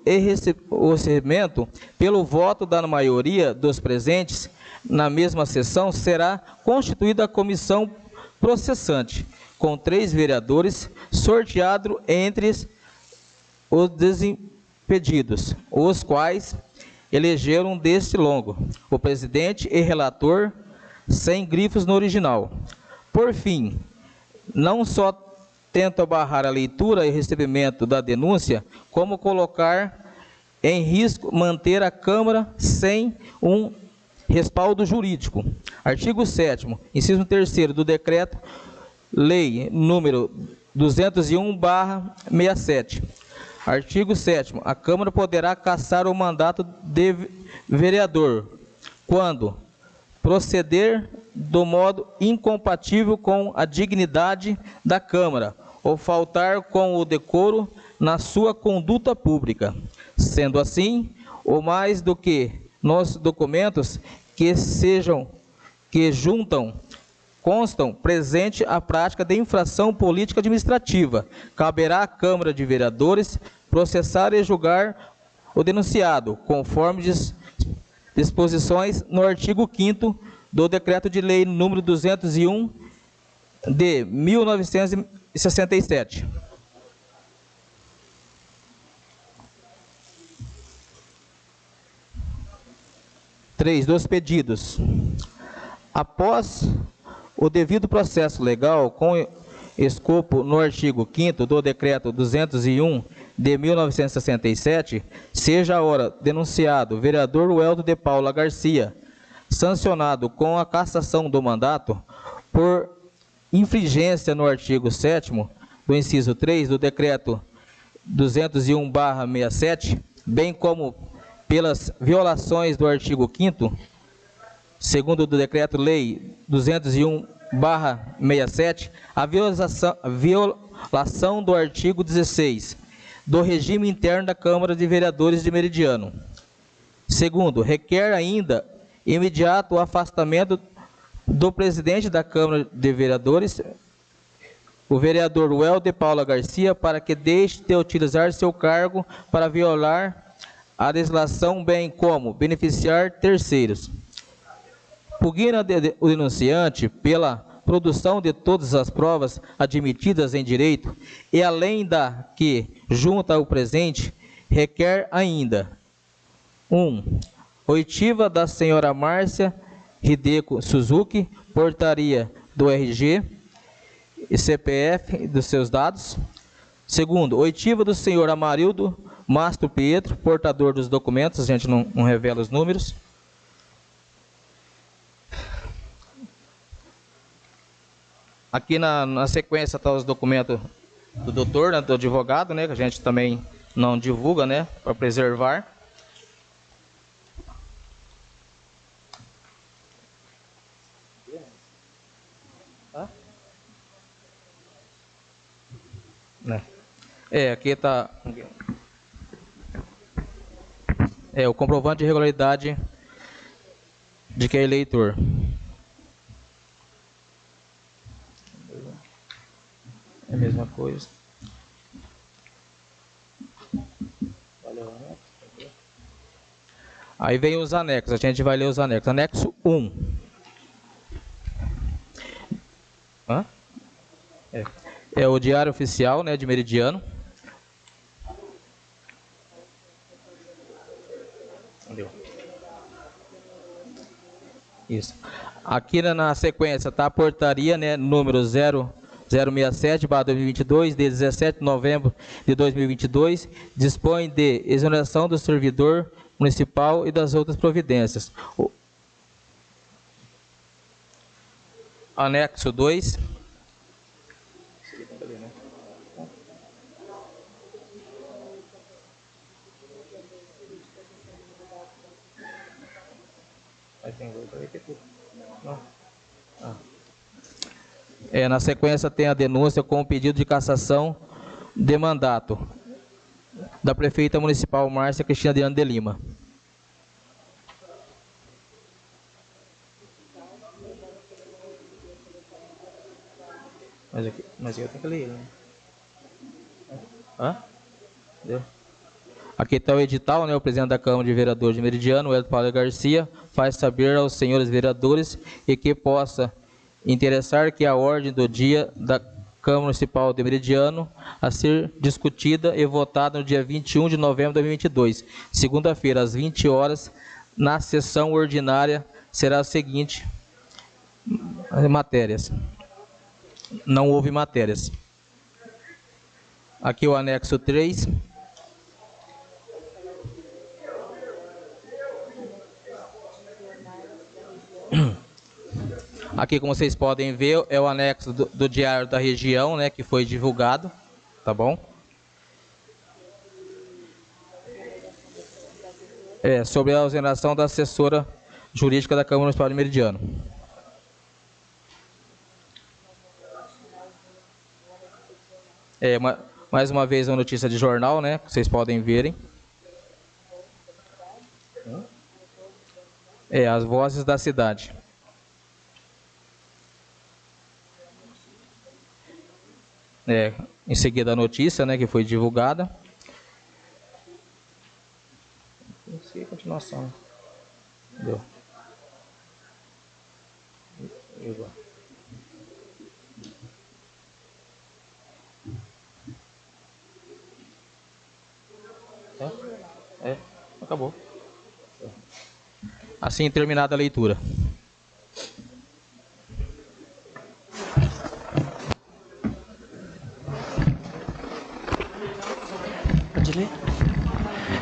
o recebimento pelo voto da maioria dos presentes, na mesma sessão será constituída a comissão processante, com 3 vereadores, sorteado entre os desimpedidos, os quais elegeram deste longo, o presidente e relator, sem grifos no original. Por fim, não só tenta barrar a leitura e recebimento da denúncia, como colocar em risco manter a Câmara sem um respaldo jurídico. Artigo 7º, inciso 3º do Decreto-Lei número 201/67. Artigo 7º. A Câmara poderá cassar o mandato de vereador quando proceder do modo incompatível com a dignidade da Câmara ou faltar com o decoro na sua conduta pública. Sendo assim, ou mais do que nos documentos constam presente a prática de infração política administrativa, caberá à Câmara de Vereadores processar e julgar o denunciado, conforme disposições no artigo 5º do Decreto de Lei número 201 de 1967. Dos pedidos. Após o devido processo legal, com escopo no artigo 5º do Decreto 201 de 1967, seja a hora denunciado vereador Weldo de Paula Garcia, sancionado com a cassação do mandato por infringência no artigo 7º do inciso 3 do Decreto 201/67, bem como pelas violações do artigo 5º, segundo do Decreto-Lei 201/67, a violação do artigo 16 do regime interno da Câmara de Vereadores de Meridiano. Segundo, requer ainda imediato afastamento do presidente da Câmara de Vereadores, o vereador Weldo de Paula Garcia, para que deixe de utilizar seu cargo para violar a legislação, bem como beneficiar terceiros. Pugna o denunciante pela produção de todas as provas admitidas em direito e, além da que junta ao presente, requer ainda: 1. Oitiva da senhora Márcia Hideko Suzuki, portaria do RG e CPF dos seus dados. 2. Oitiva do senhor Amarildo Mastro Pietro, portador dos documentos, a gente não revela os números. Aqui na sequência está os documentos do doutor, né, do advogado, né, que a gente também não divulga, né, para preservar. Aqui está o comprovante de regularidade de que é eleitor. É a mesma coisa. Aí vem os anexos, a gente vai ler os anexos. Anexo 1. É o Diário Oficial, né, de Meridiano. Isso. Aqui na sequência está a portaria, né, número 067/2022, de 17 de novembro de 2022, dispõe de exoneração do servidor municipal e das outras providências. Anexo 2. Na sequência tem a denúncia com o pedido de cassação de mandato da prefeita municipal Márcia Cristina Adriano de Lima. Mas eu tenho que ler, né? Deu. Aqui está o edital, né? O presidente da Câmara de Vereadores de Meridiano, Hélio Paulo Garcia, faz saber aos senhores vereadores e que possa interessar que a ordem do dia da Câmara Municipal de Meridiano a ser discutida e votada no dia 21 de novembro de 2022, segunda-feira, às 20 horas, na sessão ordinária, será a seguinte: matérias. Não houve matérias. Aqui o anexo 3. Aqui, como vocês podem ver, é o anexo do Diário da Região, né, que foi divulgado, tá bom? Sobre a exoneração da assessora jurídica da Câmara Municipal de Meridiano. Mais uma vez uma notícia de jornal, né, que vocês podem verem. As vozes da cidade. Em seguida a notícia, né, que foi divulgada. Essa é a continuação. Deu. Acabou. Assim terminada a leitura. Pode ler?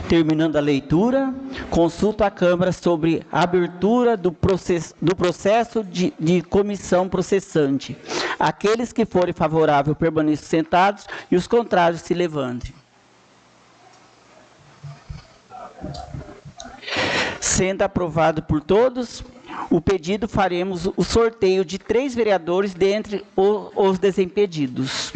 Terminando a leitura, consulta a Câmara sobre a abertura do processo de comissão processante. Aqueles que forem favoráveis permaneçam sentados e os contrários se levantem. Sendo aprovado por todos o pedido, faremos o sorteio de 3 vereadores dentre os desimpedidos.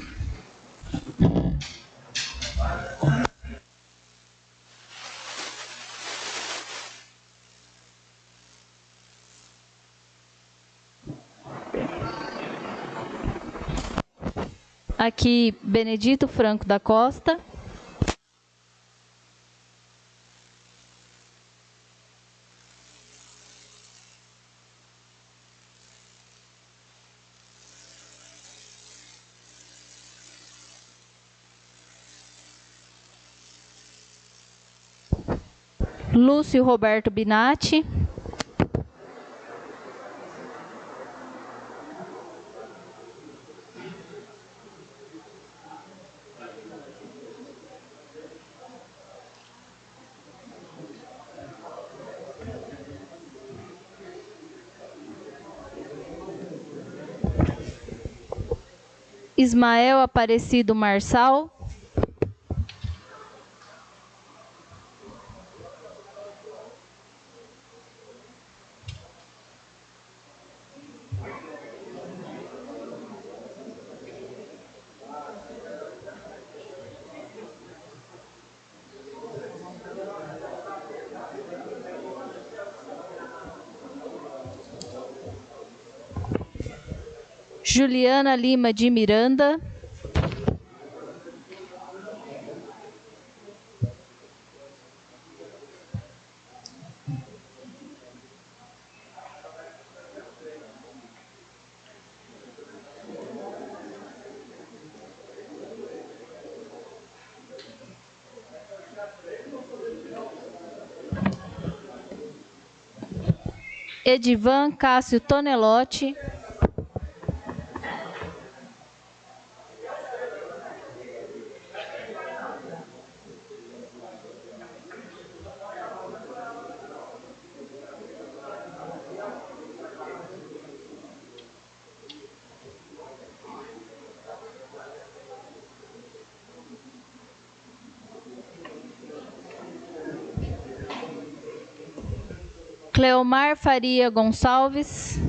Aqui, Benedito Franco da Costa. Lúcio Roberto Binatti. Ismael Aparecido Marçal. Juliana Lima de Miranda. Edivan Cássio Tonelotti. Cleomar Faria Gonçalves.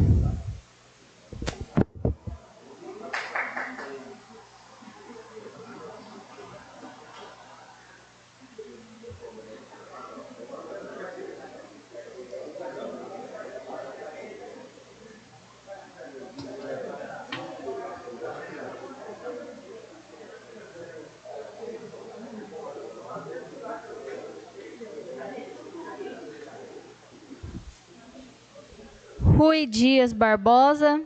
Rui Dias Barbosa.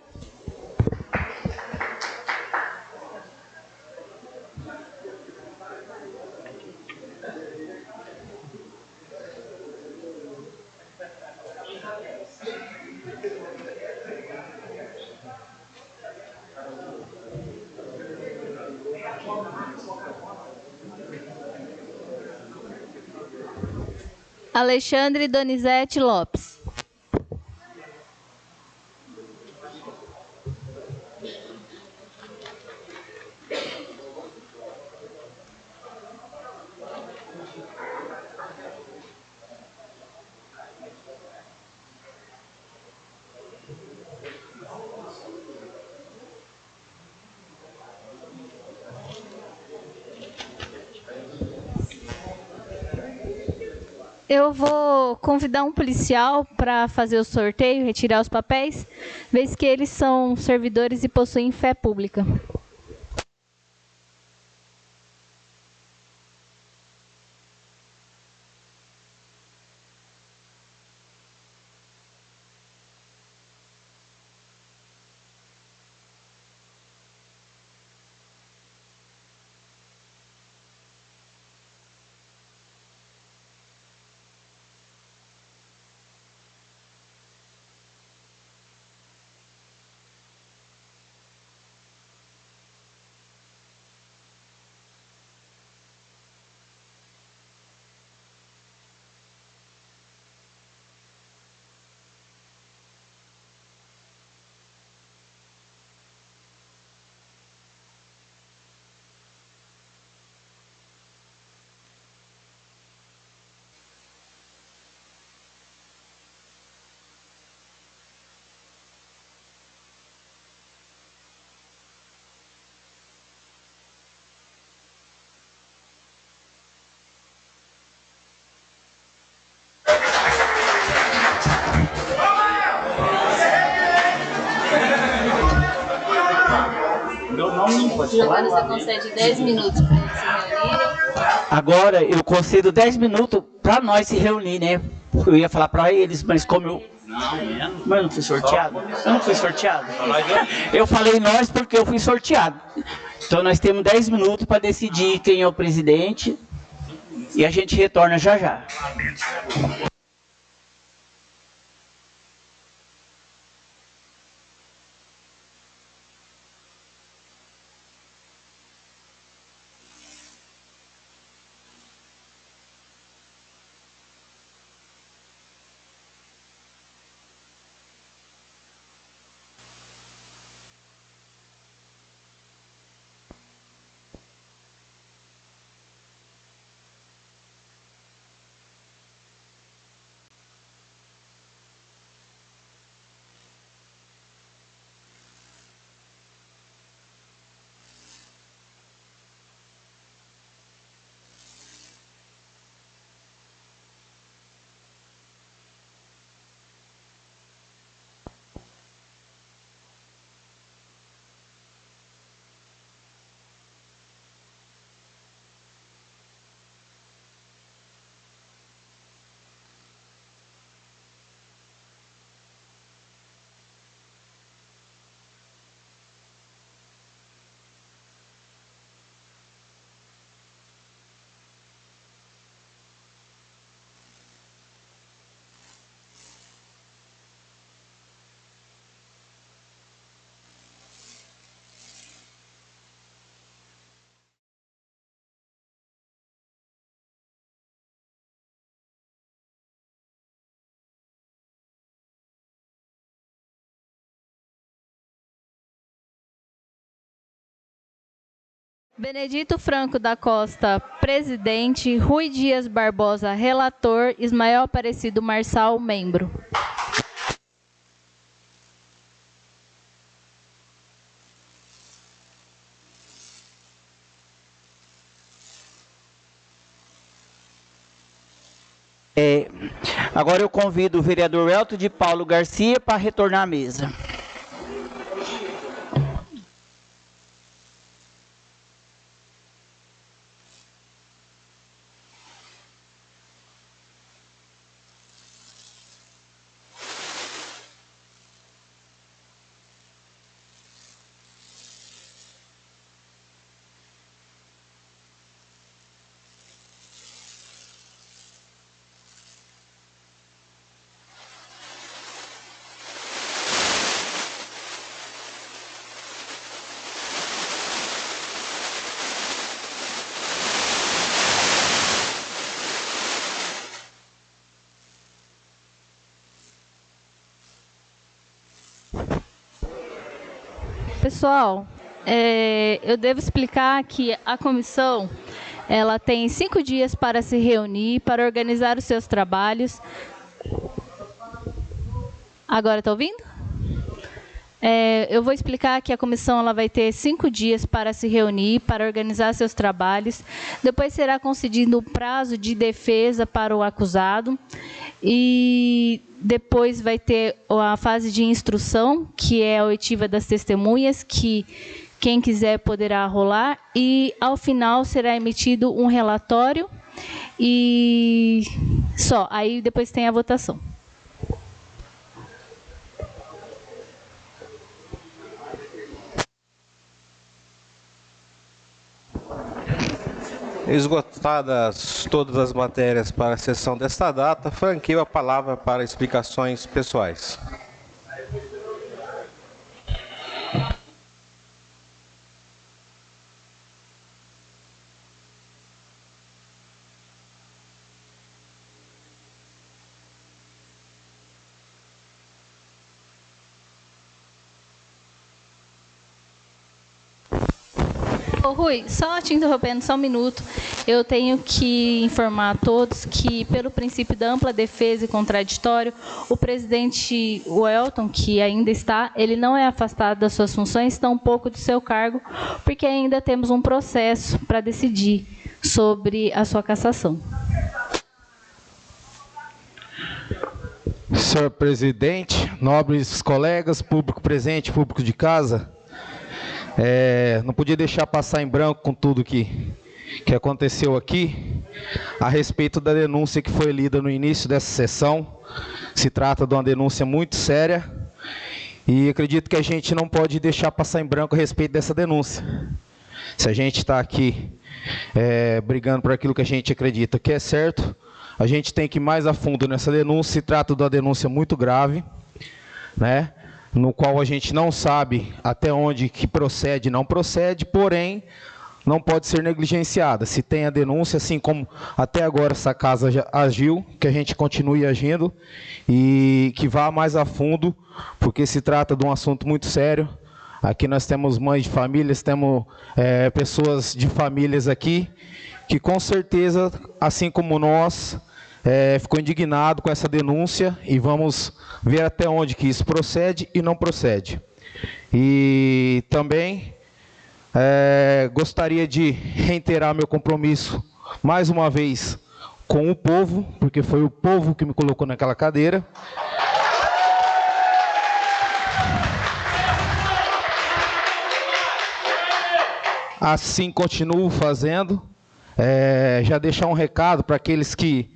Alexandre Donizete Lopes. Eu vou convidar um policial para fazer o sorteio, retirar os papéis, vez que eles são servidores e possuem fé pública. Agora você concede 10 minutos para eles se reunirem. Agora eu concedo 10 minutos para nós se reunir, né? Eu ia falar para eles, mas como eu... Mas eu não fui sorteado? Eu não fui sorteado? Eu falei nós porque eu fui sorteado. Então nós temos 10 minutos para decidir quem é o presidente e a gente retorna já já. Benedito Franco da Costa, presidente. Rui Dias Barbosa, relator. Ismael Aparecido Marçal, membro. Agora eu convido o vereador Elton de Paulo Garcia para retornar à mesa. Pessoal, eu devo explicar que a comissão ela tem 5 dias para se reunir, para organizar os seus trabalhos. Agora está ouvindo? Eu vou explicar que a comissão ela vai ter 5 dias para se reunir, para organizar seus trabalhos. Depois será concedido um prazo de defesa para o acusado. E depois vai ter a fase de instrução, que é a oitiva das testemunhas, que quem quiser poderá rolar. E, ao final, será emitido um relatório e só. Aí, depois tem a votação. Esgotadas todas as matérias para a sessão desta data, franqueio a palavra para explicações pessoais. Ô, Rui, só te interrompendo, só um minuto. Eu tenho que informar a todos que, pelo princípio da ampla defesa e contraditório, o presidente Welton, que ainda está, ele não é afastado das suas funções, tampouco do seu cargo, porque ainda temos um processo para decidir sobre a sua cassação. Senhor presidente, nobres colegas, público presente, público de casa, não podia deixar passar em branco com tudo que aconteceu aqui, a respeito da denúncia que foi lida no início dessa sessão. Se trata de uma denúncia muito séria e acredito que a gente não pode deixar passar em branco a respeito dessa denúncia. Se a gente está aqui brigando por aquilo que a gente acredita que é certo, a gente tem que ir mais a fundo nessa denúncia. Se trata de uma denúncia muito grave, né? No qual a gente não sabe até onde que procede e não procede, porém, não pode ser negligenciada. Se tem a denúncia, assim como até agora essa casa já agiu, que a gente continue agindo e que vá mais a fundo, porque se trata de um assunto muito sério. Aqui nós temos mães de famílias, temos pessoas de famílias aqui, que com certeza, assim como nós, ficou indignado com essa denúncia e vamos ver até onde que isso procede e não procede. E também gostaria de reiterar meu compromisso, mais uma vez, com o povo, porque foi o povo que me colocou naquela cadeira. Assim continuo fazendo. Já deixar um recado para aqueles que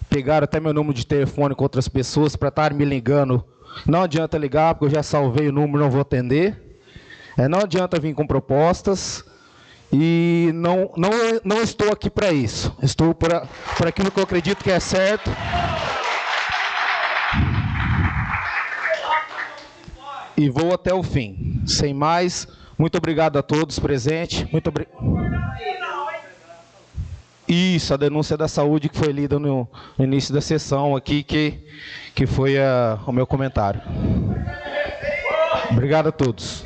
pegaram até meu número de telefone com outras pessoas para estarem me ligando. Não adianta ligar, porque eu já salvei o número, não vou atender. Não adianta vir com propostas. E não estou aqui para isso. Estou por aquilo que eu acredito que é certo. E vou até o fim. Sem mais, muito obrigado a todos presentes. Muito obrigado. Isso, a denúncia da saúde que foi lida no início da sessão aqui, que foi o meu comentário. Obrigado a todos.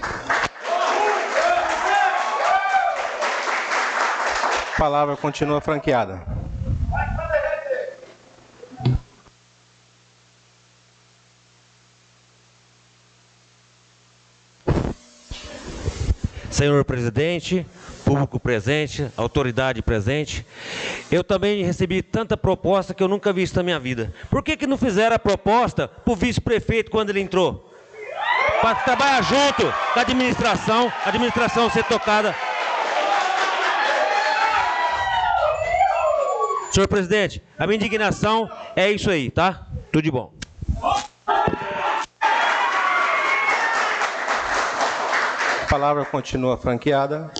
A palavra continua franqueada. Senhor presidente, público presente, autoridade presente, eu também recebi tanta proposta que eu nunca vi isso na minha vida. Por que não fizeram a proposta para o vice-prefeito quando ele entrou? Para trabalhar junto com a administração ser tocada. Senhor presidente, a minha indignação é isso aí, tá? Tudo de bom. A palavra continua franqueada.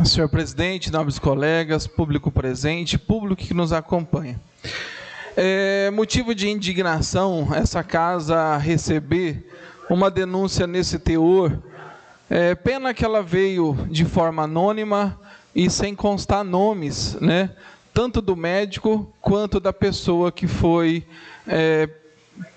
Senhor presidente, nobres colegas, público presente, público que nos acompanha. É motivo de indignação essa casa receber uma denúncia nesse teor. Pena que ela veio de forma anônima e sem constar nomes, né? Tanto do médico quanto da pessoa que foi,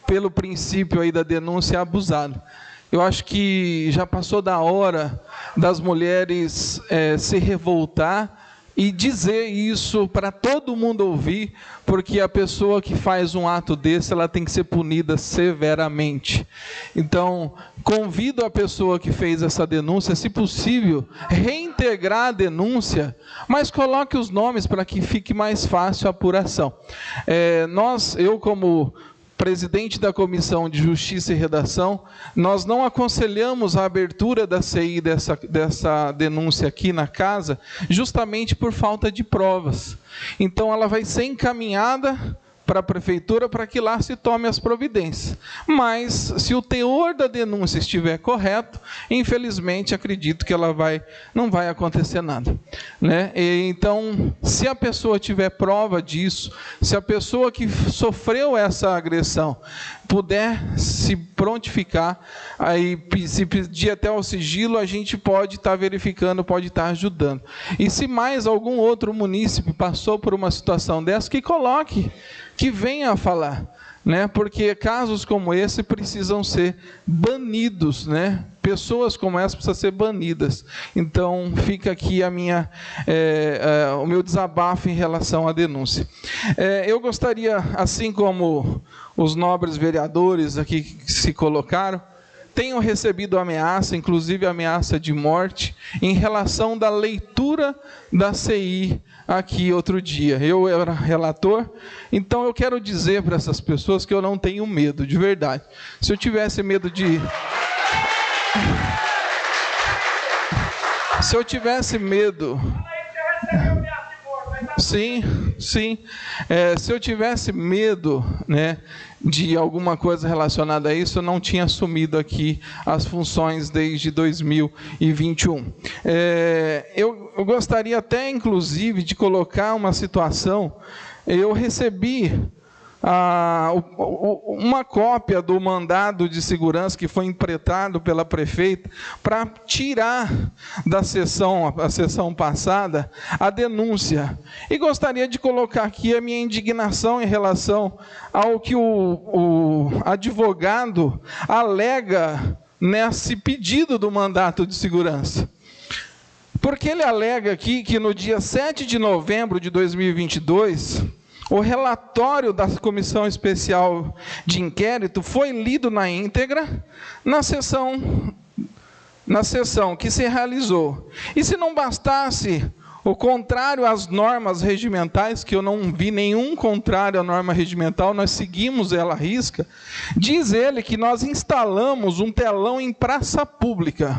pelo princípio aí da denúncia, abusado. Eu acho que já passou da hora das mulheres se revoltar e dizer isso para todo mundo ouvir, porque a pessoa que faz um ato desse, ela tem que ser punida severamente. Então, convido a pessoa que fez essa denúncia, se possível, reintegrar a denúncia, mas coloque os nomes para que fique mais fácil a apuração. Eu como presidente da Comissão de Justiça e Redação, nós não aconselhamos a abertura da CI dessa denúncia aqui na casa, justamente por falta de provas. Então, ela vai ser encaminhada para a prefeitura para que lá se tome as providências. Mas, se o teor da denúncia estiver correto, infelizmente, acredito que não vai acontecer nada, né? Então, se a pessoa tiver prova disso, se a pessoa que sofreu essa agressão puder se prontificar, aí se pedir até o sigilo, a gente pode estar verificando, pode estar ajudando. E se mais algum outro munícipe passou por uma situação dessa, que coloque, que venha a falar, né? Porque casos como esse precisam ser banidos, né? Pessoas como essa precisam ser banidas. Então, fica aqui o meu desabafo em relação à denúncia. Eu gostaria, assim como os nobres vereadores aqui que se colocaram, tenham recebido ameaça, inclusive ameaça de morte, em relação da leitura da CI aqui outro dia. Eu era relator, então eu quero dizer para essas pessoas que eu não tenho medo, de verdade. Se eu tivesse medo de... Se eu tivesse medo... Sim. Se eu tivesse medo, né, de alguma coisa relacionada a isso, eu não tinha assumido aqui as funções desde 2021. Eu gostaria até, inclusive, de colocar uma situação. Eu recebi uma cópia do mandado de segurança que foi impregnado pela prefeita para tirar da a sessão passada a denúncia. E gostaria de colocar aqui a minha indignação em relação ao que o advogado alega nesse pedido do mandato de segurança. Porque ele alega aqui que no dia 7 de novembro de 2022... o relatório da Comissão Especial de Inquérito foi lido na íntegra na sessão que se realizou. E se não bastasse o contrário às normas regimentais, que eu não vi nenhum contrário à norma regimental, nós seguimos ela à risca, diz ele que nós instalamos um telão em praça pública.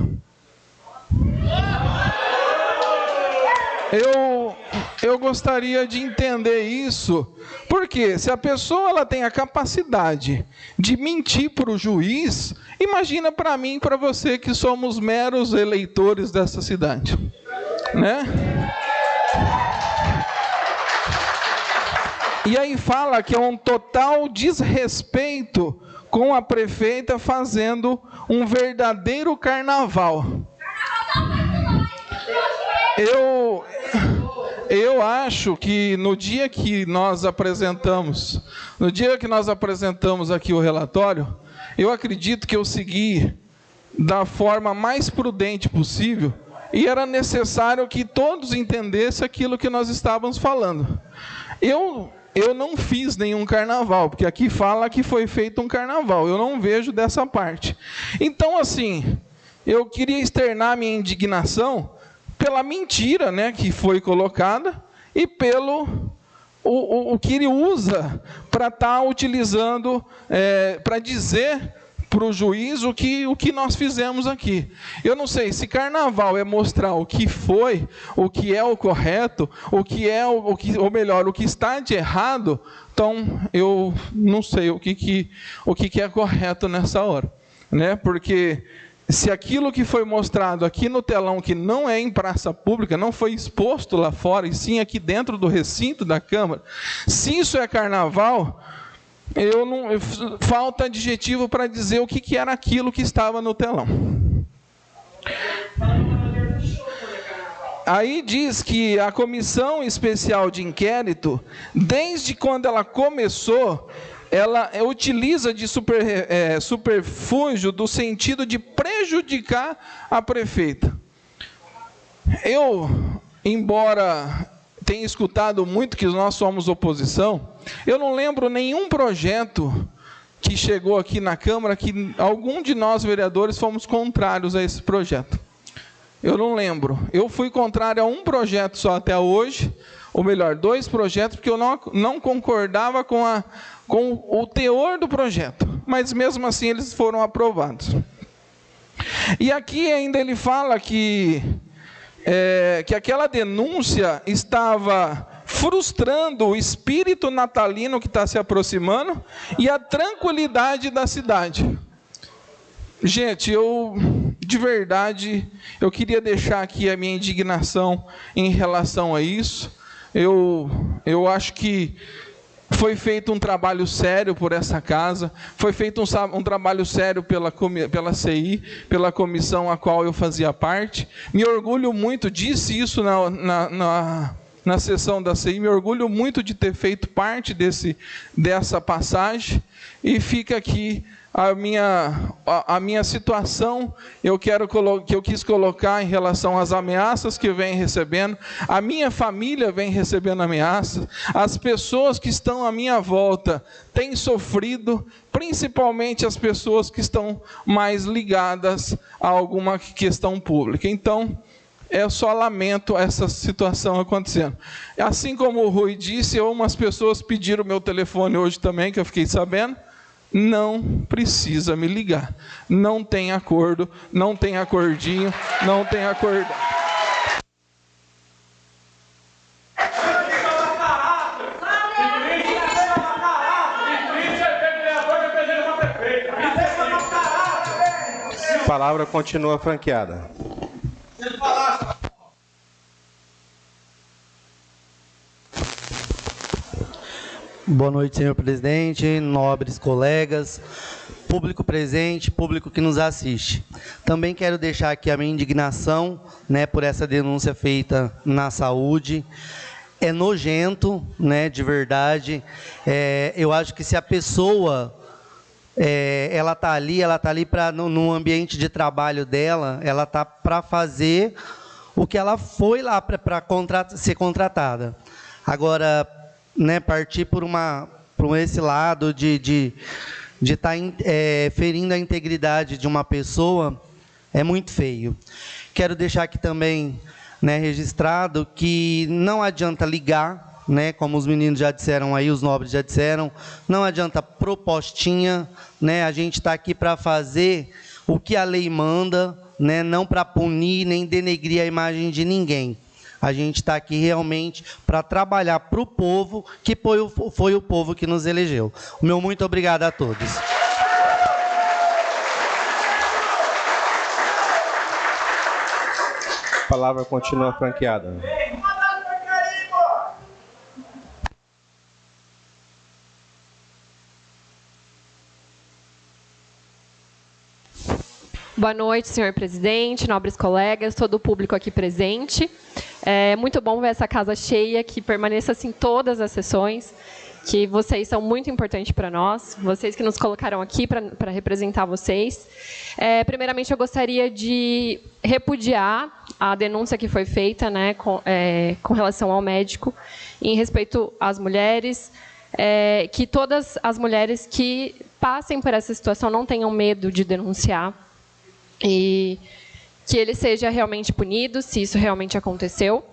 Eu gostaria de entender isso, porque se a pessoa ela tem a capacidade de mentir para o juiz, imagina para mim e para você que somos meros eleitores dessa cidade, né? E aí fala que é um total desrespeito com a prefeita fazendo um verdadeiro carnaval. eu acho que no dia que nós apresentamos aqui o relatório, eu acredito que eu segui da forma mais prudente possível e era necessário que todos entendessem aquilo que nós estávamos falando. Eu não fiz nenhum carnaval, porque aqui fala que foi feito um carnaval, eu não vejo dessa parte. Então, assim, eu queria externar minha indignação pela mentira, né, que foi colocada e pelo o que ele usa para estar utilizando, para dizer para o juiz o que nós fizemos aqui. Eu não sei se carnaval é mostrar o que foi, o que é o correto, o que está de errado. Então eu não sei o que é correto nessa hora, né? Porque se aquilo que foi mostrado aqui no telão, que não é em praça pública, não foi exposto lá fora, e sim aqui dentro do recinto da Câmara, se isso é carnaval, falta adjetivo para dizer o que era aquilo que estava no telão. Aí diz que a comissão especial de inquérito, desde quando ela começou, ela utiliza de superfúgio do sentido de prejudicar a prefeita. Eu, embora tenha escutado muito que nós somos oposição, eu não lembro nenhum projeto que chegou aqui na Câmara que algum de nós vereadores fomos contrários a esse projeto. Eu não lembro. Eu fui contrário a um projeto só até hoje, ou melhor, 2 projetos, porque eu não concordava com o teor do projeto, mas mesmo assim eles foram aprovados. E aqui ainda ele fala que aquela denúncia estava frustrando o espírito natalino que está se aproximando e a tranquilidade da cidade. Gente, de verdade, eu queria deixar aqui a minha indignação em relação a isso. Eu acho que foi feito um trabalho sério por essa casa, foi feito um trabalho sério pela CI, pela comissão a qual eu fazia parte. Me orgulho muito, disse isso na sessão da CI, me orgulho muito de ter feito parte dessa passagem, e fica aqui a minha situação, que eu quis colocar em relação às ameaças que eu venho recebendo. A minha família vem recebendo ameaças, as pessoas que estão à minha volta têm sofrido, principalmente as pessoas que estão mais ligadas a alguma questão pública. Então, eu só lamento essa situação acontecendo. Assim como o Rui disse, umas pessoas pediram meu telefone hoje também, que eu fiquei sabendo. Não precisa me ligar. Não tem acordo, não tem acordinho, não tem acordão. A palavra continua franqueada. Boa noite, senhor presidente, nobres colegas, público presente, público que nos assiste. Também quero deixar aqui a minha indignação, né, por essa denúncia feita na saúde. É nojento, né, de verdade. Eu acho que se a pessoa ela está ali para no ambiente de trabalho dela, ela está para fazer o que ela foi lá para ser contratada. Agora, né, partir por esse lado de estar ferindo a integridade de uma pessoa é muito feio. Quero deixar aqui também, né, registrado que não adianta ligar, né, como os meninos já disseram aí, os nobres já disseram, não adianta propostinha, né, a gente está aqui para fazer o que a lei manda, né, não para punir nem denegrir a imagem de ninguém. A gente está aqui realmente para trabalhar para o povo, que foi o povo que nos elegeu. O meu muito obrigado a todos. A palavra continua franqueada. Boa noite, senhor presidente, nobres colegas, todo o público aqui presente. É muito bom ver essa casa cheia, que permaneça assim todas as sessões, que vocês são muito importantes para nós, vocês que nos colocaram aqui para representar vocês. Primeiramente, eu gostaria de repudiar a denúncia que foi feita, né, com relação ao médico, em respeito às mulheres, que todas as mulheres que passem por essa situação não tenham medo de denunciar, e que ele seja realmente punido, se isso realmente aconteceu.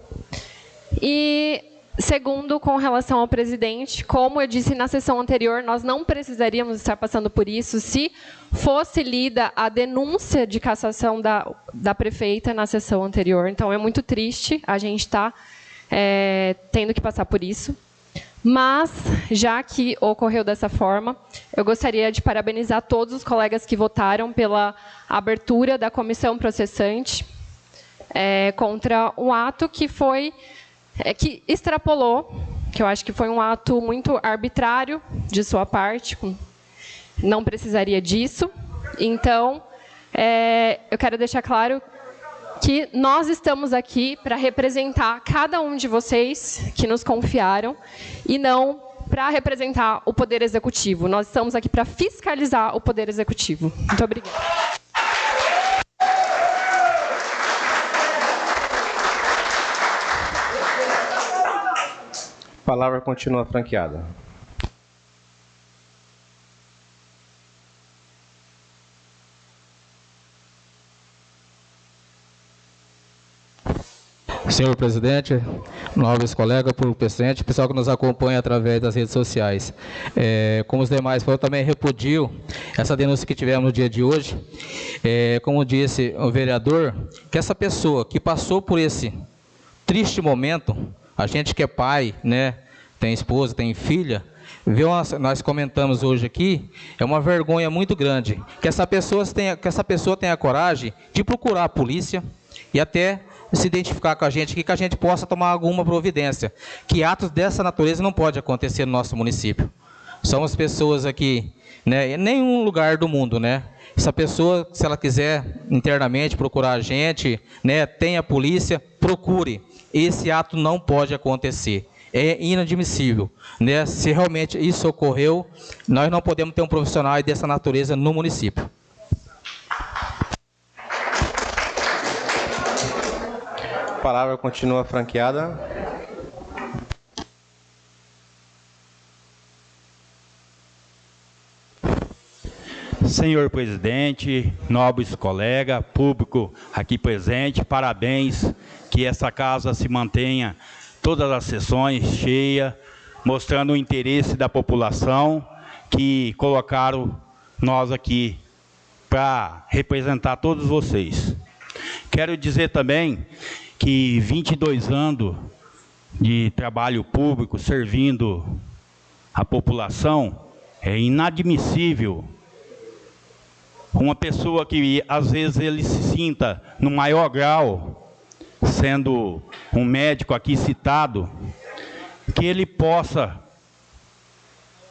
E, segundo, com relação ao presidente, como eu disse na sessão anterior, nós não precisaríamos estar passando por isso se fosse lida a denúncia de cassação da prefeita na sessão anterior. Então, é muito triste a gente estar tendo que passar por isso. Mas, já que ocorreu dessa forma, eu gostaria de parabenizar todos os colegas que votaram pela abertura da comissão processante contra um ato que que extrapolou, que eu acho que foi um ato muito arbitrário de sua parte, não precisaria disso. Então, eu quero deixar claro que nós estamos aqui para representar cada um de vocês que nos confiaram e não para representar o Poder Executivo. Nós estamos aqui para fiscalizar o Poder Executivo. Muito obrigada. A palavra continua franqueada. Senhor presidente, nobres colegas, público presente, pessoal que nos acompanha através das redes sociais. Como os demais, eu também repudio essa denúncia que tivemos no dia de hoje. Como disse o vereador, que essa pessoa que passou por esse triste momento, a gente que é pai, né, tem esposa, tem filha, nós comentamos hoje aqui, é uma vergonha muito grande que essa pessoa tenha a coragem de procurar a polícia e até se identificar com a gente, que a gente possa tomar alguma providência, que atos dessa natureza não pode acontecer no nosso município. Somos pessoas aqui, né, em nenhum lugar do mundo, né? Essa pessoa, se ela quiser internamente procurar a gente, né, tem a polícia, procure. Esse ato não pode acontecer. É inadmissível, né? Se realmente isso ocorreu, nós não podemos ter um profissional dessa natureza no município. A palavra continua franqueada. Senhor presidente, nobres colegas, público aqui presente, parabéns, que essa casa se mantenha todas as sessões cheia, mostrando o interesse da população, que colocaram nós aqui para representar todos vocês. Quero dizer também que 22 anos de trabalho público servindo a população, é inadmissível uma pessoa que às vezes ele se sinta no maior grau, sendo um médico aqui citado, que ele possa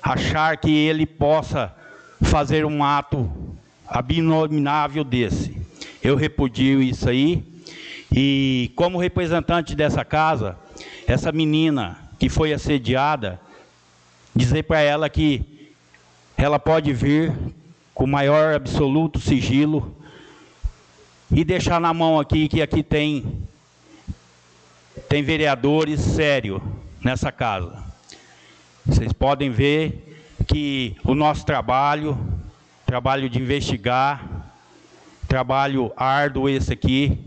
achar que ele possa fazer um ato abominável desse. Eu repudio isso aí. E como representante dessa casa, essa menina que foi assediada, dizer para ela que ela pode vir com o maior absoluto sigilo e deixar na mão aqui, que aqui tem vereadores sérios nessa casa. Vocês podem ver que o nosso trabalho de investigar, trabalho árduo esse aqui,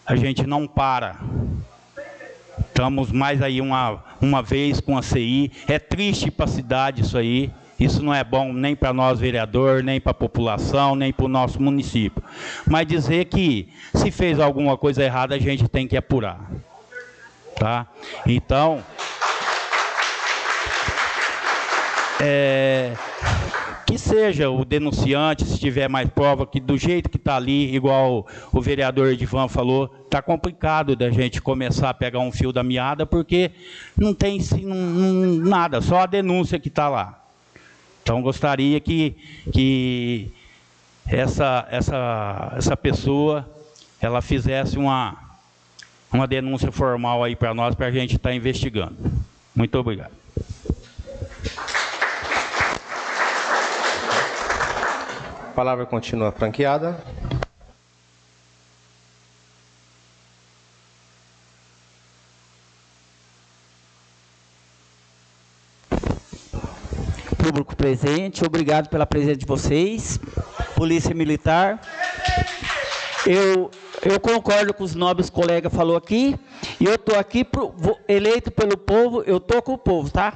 a gente não para. Estamos mais aí uma vez com a CI. É triste para a cidade isso aí. Isso não é bom nem para nós, vereador, nem para a população, nem para o nosso município. Mas dizer que se fez alguma coisa errada, a gente tem que apurar. Tá? Então, que seja o denunciante, se tiver mais prova, que do jeito que está ali, igual o vereador Edivan falou, está complicado da gente começar a pegar um fio da meada, porque não tem nada, só a denúncia que está lá. Então, gostaria que essa pessoa ela fizesse uma denúncia formal aí para nós, para a gente estar investigando. Muito obrigado. A palavra continua franqueada. Público presente, obrigado pela presença de vocês. Polícia Militar, eu concordo com os nobres colegas falou aqui, e eu estou aqui eleito pelo povo, eu estou com o povo, tá?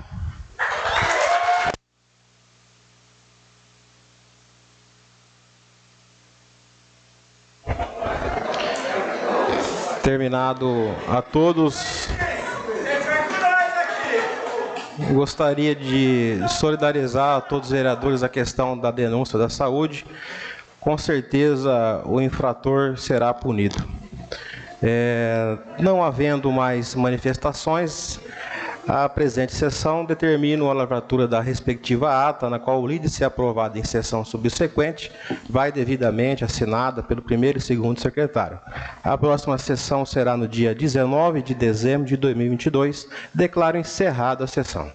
Terminado a todos. Gostaria de solidarizar a todos os vereadores a questão da denúncia da saúde. Com certeza o infrator será punido. Não havendo mais manifestações, a presente sessão determina a lavratura da respectiva ata, na qual o lide ser aprovado em sessão subsequente, vai devidamente assinada pelo primeiro e segundo secretário. A próxima sessão será no dia 19 de dezembro de 2022. Declaro encerrada a sessão.